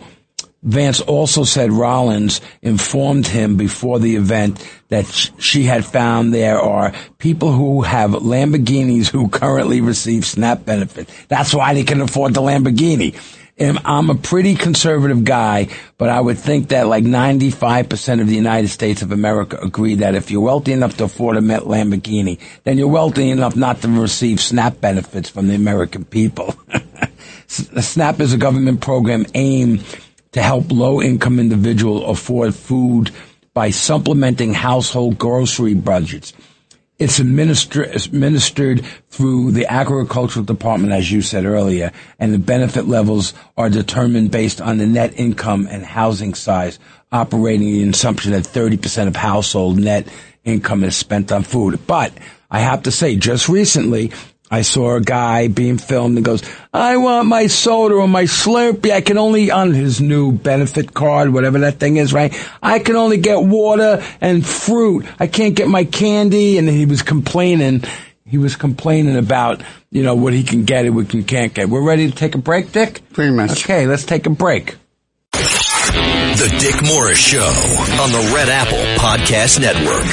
Speaker 5: said Rollins informed him before the event that she had found there are people who have Lamborghinis who currently receive SNAP benefit. That's why they can afford the Lamborghini. And I'm a pretty conservative guy, but I would think that like 95% of the United States of America agree that if you're wealthy enough to afford a Lamborghini, then you're wealthy enough not to receive SNAP benefits from the American people. SNAP is a government program aimed to help low-income individuals afford food by supplementing household grocery budgets. It's administered through the agricultural department, as you said earlier, and the benefit levels are determined based on the net income and housing size, operating the assumption that 30% of household net income is spent on food. But I have to say, just recently, I saw a guy being filmed and goes, I want my soda or my Slurpee. I can only, on his new benefit card, whatever that thing is, right? I can only get water and fruit. I can't get my candy. And he was complaining. About, what he can get and what he can't get. We're ready to take a break, Dick?
Speaker 4: Pretty much.
Speaker 5: Okay, let's take a break.
Speaker 3: The Dick Morris Show on the Red Apple Podcast Network.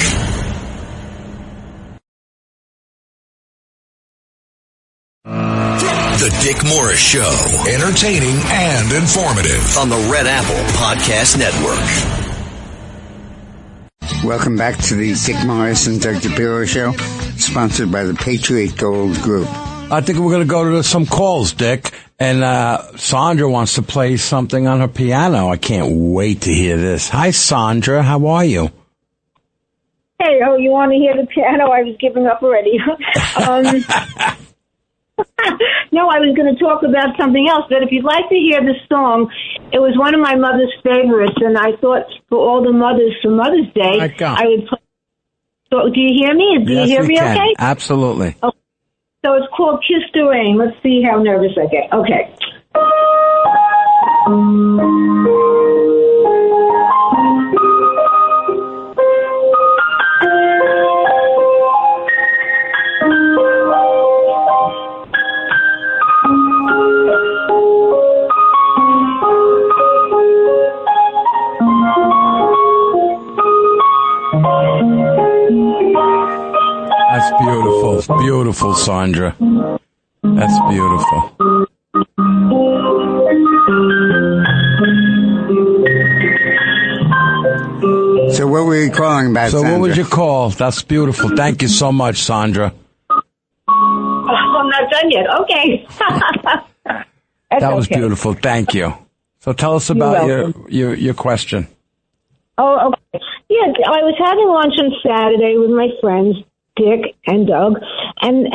Speaker 3: The Dick Morris Show, entertaining and informative on the Red Apple Podcast Network.
Speaker 4: Welcome back to the Dick Morris and Doug Dipierro Show, sponsored by the Patriot Gold Group.
Speaker 5: I think we're going to go to some calls, Dick. And Sandra wants to play something on her piano. I can't wait to hear this. Hi, Sandra. How are you?
Speaker 7: Hey, you want to hear the piano? I was giving up already. No, I was going to talk about something else, but if you'd like to hear the song, it was one of my mother's favorites, and I thought for all the mothers for Mother's Day, I would play. So, do you hear me? Do you hear me
Speaker 5: can.
Speaker 7: Okay?
Speaker 5: Absolutely.
Speaker 7: Okay. So it's called Kiss the Rain. Let's see how nervous I get. Okay.
Speaker 5: That's beautiful. It's beautiful, Sandra. That's beautiful.
Speaker 4: So what were you calling about,
Speaker 5: So
Speaker 4: Sandra?
Speaker 5: what was your call? That's beautiful. Thank you so much, Sandra.
Speaker 7: I'm not done yet. Okay.
Speaker 5: That was beautiful. Thank you. So tell us about your question.
Speaker 7: Oh, okay. Yeah, I was having lunch on Saturday with my friends, Dick and Doug, and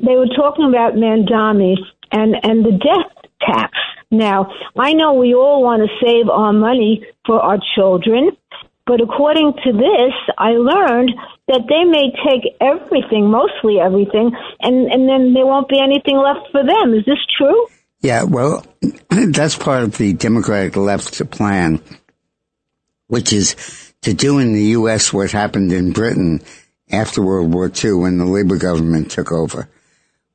Speaker 7: they were talking about Mandami and the death tax. Now, I know we all want to save our money for our children, but according to this, I learned that they may take everything, mostly everything, and then there won't be anything left for them. Is this true?
Speaker 4: Yeah, well, that's part of the Democratic left's plan, which is to do in the U.S. what happened in Britain after World War II when the Labour government took over.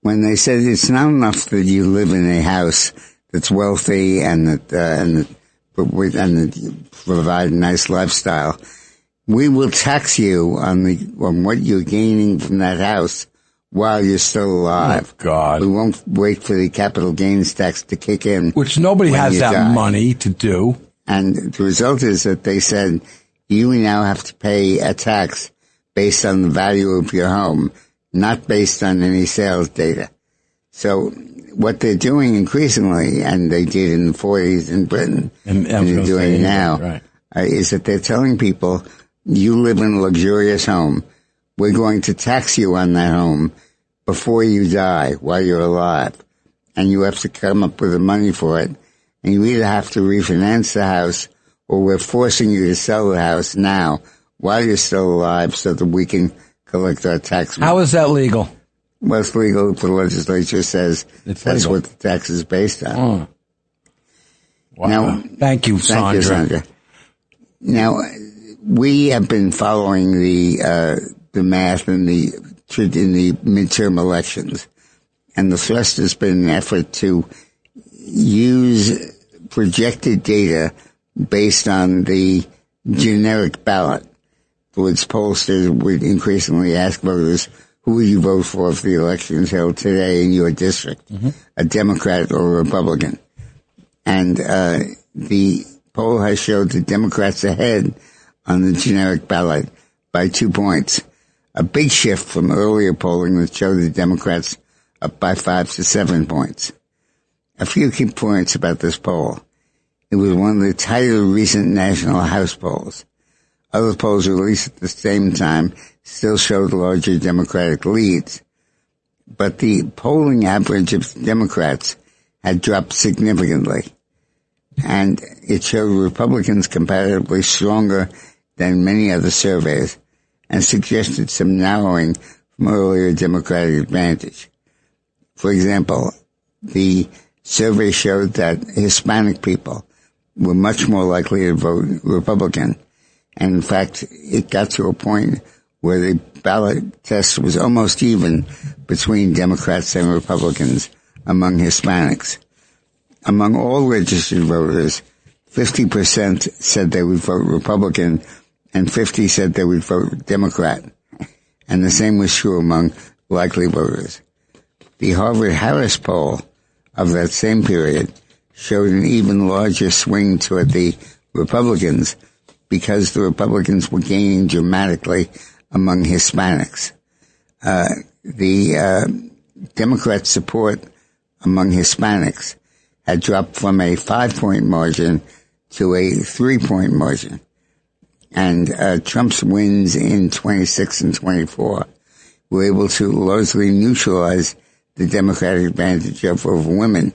Speaker 4: When they said it's not enough that you live in a house that's wealthy and that provide a nice lifestyle, we will tax you on what you're gaining from that house while you're still alive.
Speaker 5: Oh, God.
Speaker 4: We won't wait for the capital gains tax to kick in.
Speaker 5: Which nobody has that money to do.
Speaker 4: And the result is that they said, you now have to pay a tax based on the value of your home, not based on any sales data. So what they're doing increasingly, and they did in the 40s in Britain, and they're doing now, is that they're telling people, you live in a luxurious home. We're going to tax you on that home before you die, while you're alive. And you have to come up with the money for it. And you either have to refinance the house, or we're forcing you to sell the house now while you're still alive so that we can collect our tax money.
Speaker 5: How is that legal?
Speaker 4: Well, it's legal if the legislature says that's what the tax is based on.
Speaker 5: Oh. Wow.
Speaker 4: Now,
Speaker 5: thank you, Sandra.
Speaker 4: Sandra. Now, we have been following the math in the midterm elections, and the thrust has been an effort to use projected data based on the generic ballot. For its pollsters would increasingly ask voters, who will you vote for if the election is held today in your district, a Democrat or a Republican? And the poll has showed the Democrats ahead on the generic ballot by 2 points. A big shift from earlier polling that showed the Democrats up by 5 to 7 points. A few key points about this poll. It was one of the tighter recent national House polls. Other polls released at the same time still showed larger Democratic leads. But the polling average of Democrats had dropped significantly, and it showed Republicans comparatively stronger than many other surveys and suggested some narrowing from earlier Democratic advantage. For example, the survey showed that Hispanic people were much more likely to vote Republican, and in fact, it got to a point where the ballot test was almost even between Democrats and Republicans among Hispanics. Among all registered voters, 50% said they would vote Republican and 50% said they would vote Democrat. And the same was true among likely voters. The Harvard-Harris poll of that same period showed an even larger swing toward the Republicans because the Republicans were gaining dramatically among Hispanics. The Democrat support among Hispanics had dropped from a 5-point margin to a 3-point margin. And Trump's wins in 26 and 24 were able to largely neutralize the Democratic advantage over women.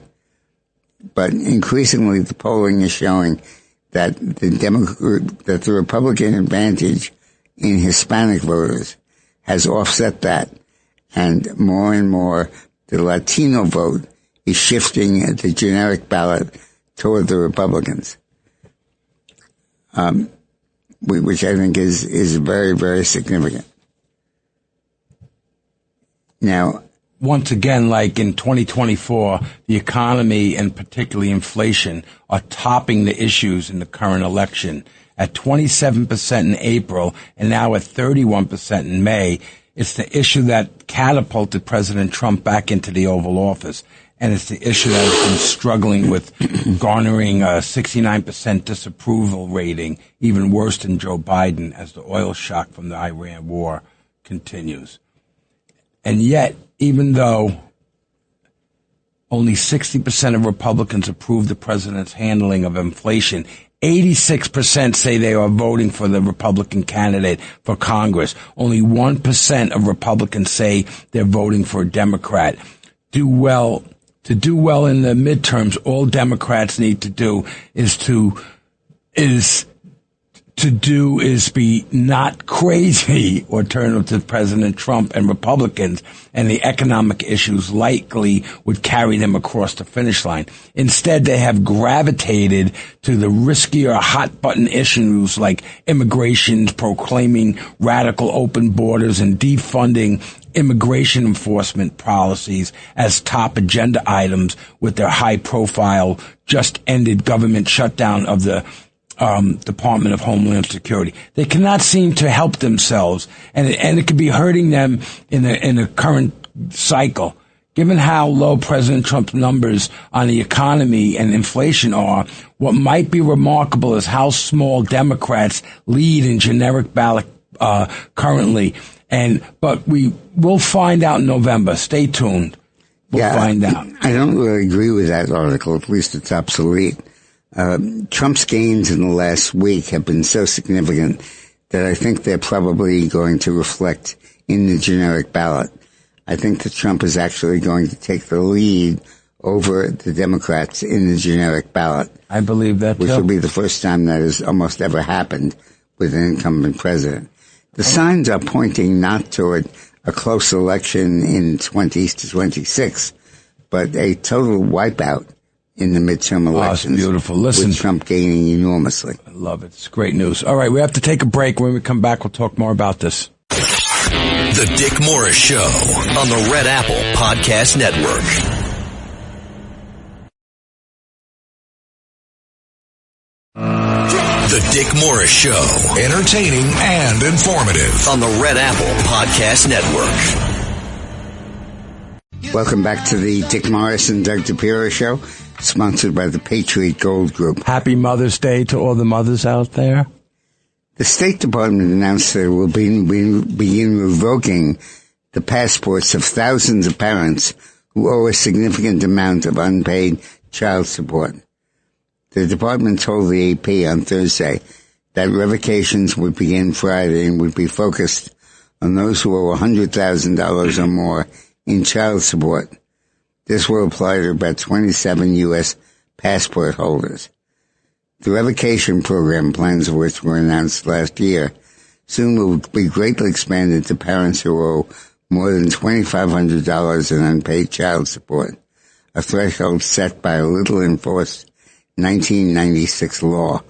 Speaker 4: But increasingly, the polling is showing that the Republican advantage in Hispanic voters has offset that, and more the Latino vote is shifting the generic ballot toward the Republicans, which I think is very, very significant. Now,
Speaker 5: once again, like in 2024, the economy and particularly inflation are topping the issues in the current election. At 27% in April and now at 31% in May, it's the issue that catapulted President Trump back into the Oval Office. And it's the issue that has been struggling with garnering a 69% disapproval rating, even worse than Joe Biden, as the oil shock from the Iran war continues. And yet, even though only 60% of Republicans approve the president's handling of inflation, 86% say they are voting for the Republican candidate for Congress. Only 1% of Republicans say they're voting for a Democrat. To do well in the midterms, all Democrats need to do is be not crazy or turn to President Trump and Republicans, and the economic issues likely would carry them across the finish line. Instead, they have gravitated to the riskier hot-button issues like immigration, proclaiming radical open borders, and defunding immigration enforcement policies as top agenda items with their high-profile, just-ended government shutdown of the Department of Homeland Security. They cannot seem to help themselves, and it could be hurting them in the current cycle. Given how low President Trump's numbers on the economy and inflation are, what might be remarkable is how small Democrats lead in generic ballot currently. But we will find out in November. Stay tuned. We'll find out.
Speaker 4: I don't really agree with that article. At least it's obsolete. Trump's gains in the last week have been so significant that I think they're probably going to reflect in the generic ballot. I think that Trump is actually going to take the lead over the Democrats in the generic ballot.
Speaker 5: I believe that,
Speaker 4: which will be the first time that has almost ever happened with an incumbent president. The signs are pointing not toward a close election in 2026, but a total wipeout in the midterm elections.
Speaker 5: Oh, beautiful. Listen,
Speaker 4: with Trump gaining enormously.
Speaker 5: I love it. It's great news. All right, we have to take a break. When we come back, we'll talk more about this.
Speaker 3: The Dick Morris Show on the Red Apple Podcast Network. The Dick Morris Show, entertaining and informative on the Red Apple Podcast Network.
Speaker 4: Welcome back to the Dick Morris and Doug Dipierro Show, sponsored by the Patriot Gold Group.
Speaker 5: Happy Mother's Day to all the mothers out there.
Speaker 4: The State Department announced that it will begin revoking the passports of thousands of parents who owe a significant amount of unpaid child support. The department told the AP on Thursday that revocations would begin Friday and would be focused on those who owe $100,000 or more in child support. This will apply to about 27 U.S. passport holders. The revocation program, plans of which were announced last year, soon will be greatly expanded to parents who owe more than $2,500 in unpaid child support, a threshold set by a little-enforced 1996 law.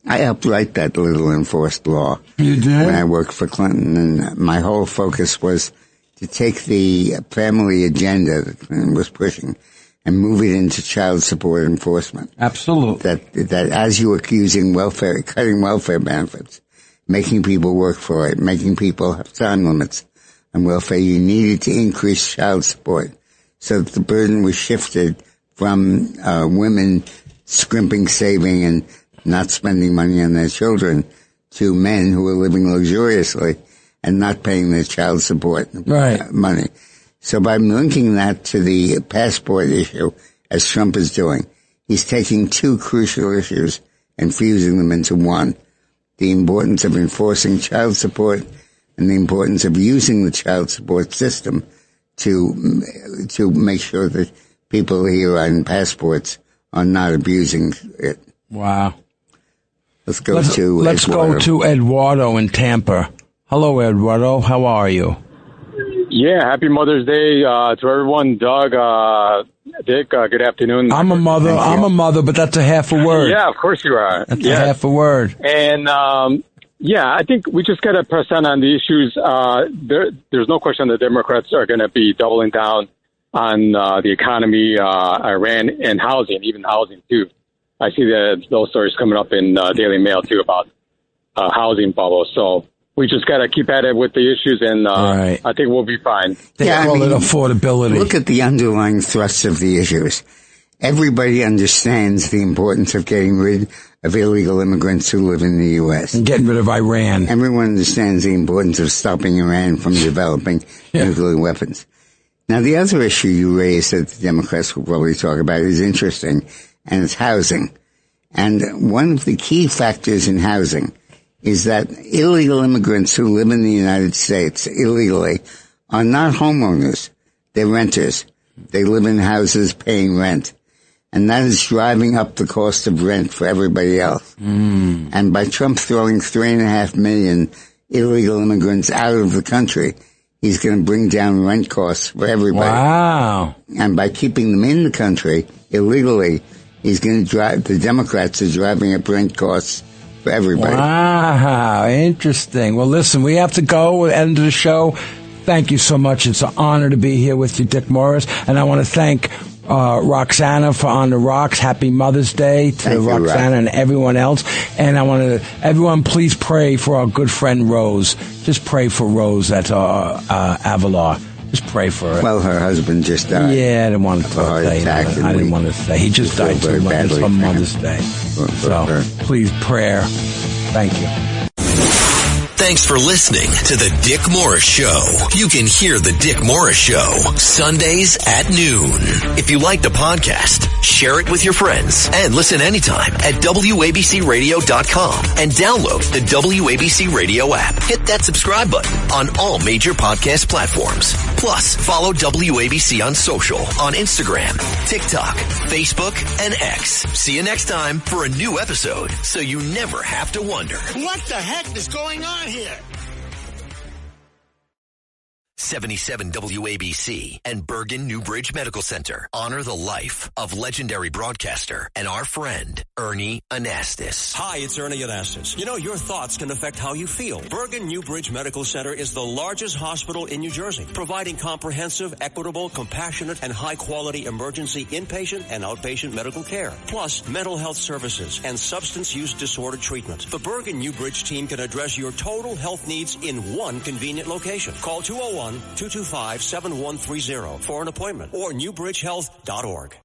Speaker 4: I helped write that little-enforced law.
Speaker 5: You did?
Speaker 4: When I worked for Clinton, and my whole focus was to take the family agenda that Clinton was pushing and move it into child support enforcement.
Speaker 5: Absolutely.
Speaker 4: That as you were using welfare, cutting welfare benefits, making people work for it, making people have time limits on welfare, you needed to increase child support so that the burden was shifted from women scrimping, saving, and not spending money on their children to men who are living luxuriously and not paying their child support money. So by linking that to the passport issue, as Trump is doing, he's taking two crucial issues and fusing them into one. The importance of enforcing child support and the importance of using the child support system to make sure that people here on passports are not abusing it.
Speaker 5: Wow.
Speaker 4: Let's go to
Speaker 5: Eduardo in Tampa. Hello, Eduardo. How are you?
Speaker 8: Yeah, happy Mother's Day to everyone. Doug, Dick, good afternoon.
Speaker 5: I'm a mother, but that's a half a word.
Speaker 8: Yeah, of course you are.
Speaker 5: That's a half a word.
Speaker 8: And, I think we just got to press on the issues. There's no question the Democrats are going to be doubling down on the economy, Iran, and housing, even housing, too. I see those stories coming up in Daily Mail, too, about housing bubble. So we just got to keep at it with the issues, and I think we'll be fine.
Speaker 5: They call it affordability.
Speaker 4: Look at the underlying thrust of the issues. Everybody understands the importance of getting rid of illegal immigrants who live in the U.S.
Speaker 5: And getting rid of Iran.
Speaker 4: Everyone understands the importance of stopping Iran from developing nuclear weapons. Now, the other issue you raised that the Democrats will probably talk about is interesting, and it's housing. And one of the key factors in housing is that illegal immigrants who live in the United States illegally are not homeowners. They're renters. They live in houses paying rent. And that is driving up the cost of rent for everybody else. And by Trump throwing 3.5 million illegal immigrants out of the country, he's going to bring down rent costs for everybody.
Speaker 5: Wow.
Speaker 4: And by keeping them in the country illegally, he's going to the Democrats are driving up rent costs for everybody.
Speaker 5: Wow, interesting. Well, listen, we have to go at the end of the show. Thank you so much. It's an honor to be here with you, Dick Morris. And I want to thank Roxana for On the Rocks. Happy Mother's Day to Roxana and everyone else. And I want to, everyone, please pray for our good friend Rose. Just pray for Rose at Avalar. Just pray for her.
Speaker 4: Well, her husband just died.
Speaker 5: Yeah, I didn't want to talk that. I didn't want to say. He just died too much. It's on Mother's Day. So, please, prayer. Thank you.
Speaker 3: Thanks for listening to The Dick Morris Show. You can hear The Dick Morris Show Sundays at noon. If you like the podcast, share it with your friends and listen anytime at WABCRadio.com and download the WABC Radio app. Hit that subscribe button on all major podcast platforms. Plus, follow WABC on social on Instagram, TikTok, Facebook, and X. See you next time for a new episode so you never have to wonder.
Speaker 9: What the heck is going on here?
Speaker 3: 77 WABC and Bergen Newbridge Medical Center honor the life of legendary broadcaster and our friend, Ernie Anastas.
Speaker 10: Hi, it's Ernie Anastas. You know, your thoughts can affect how you feel. Bergen Newbridge Medical Center is the largest hospital in New Jersey, providing comprehensive, equitable, compassionate, and high-quality emergency inpatient and outpatient medical care, plus mental health services and substance use disorder treatment. The Bergen Newbridge team can address your total health needs in one convenient location. Call 201-225-7130 for an appointment or newbridgehealth.org.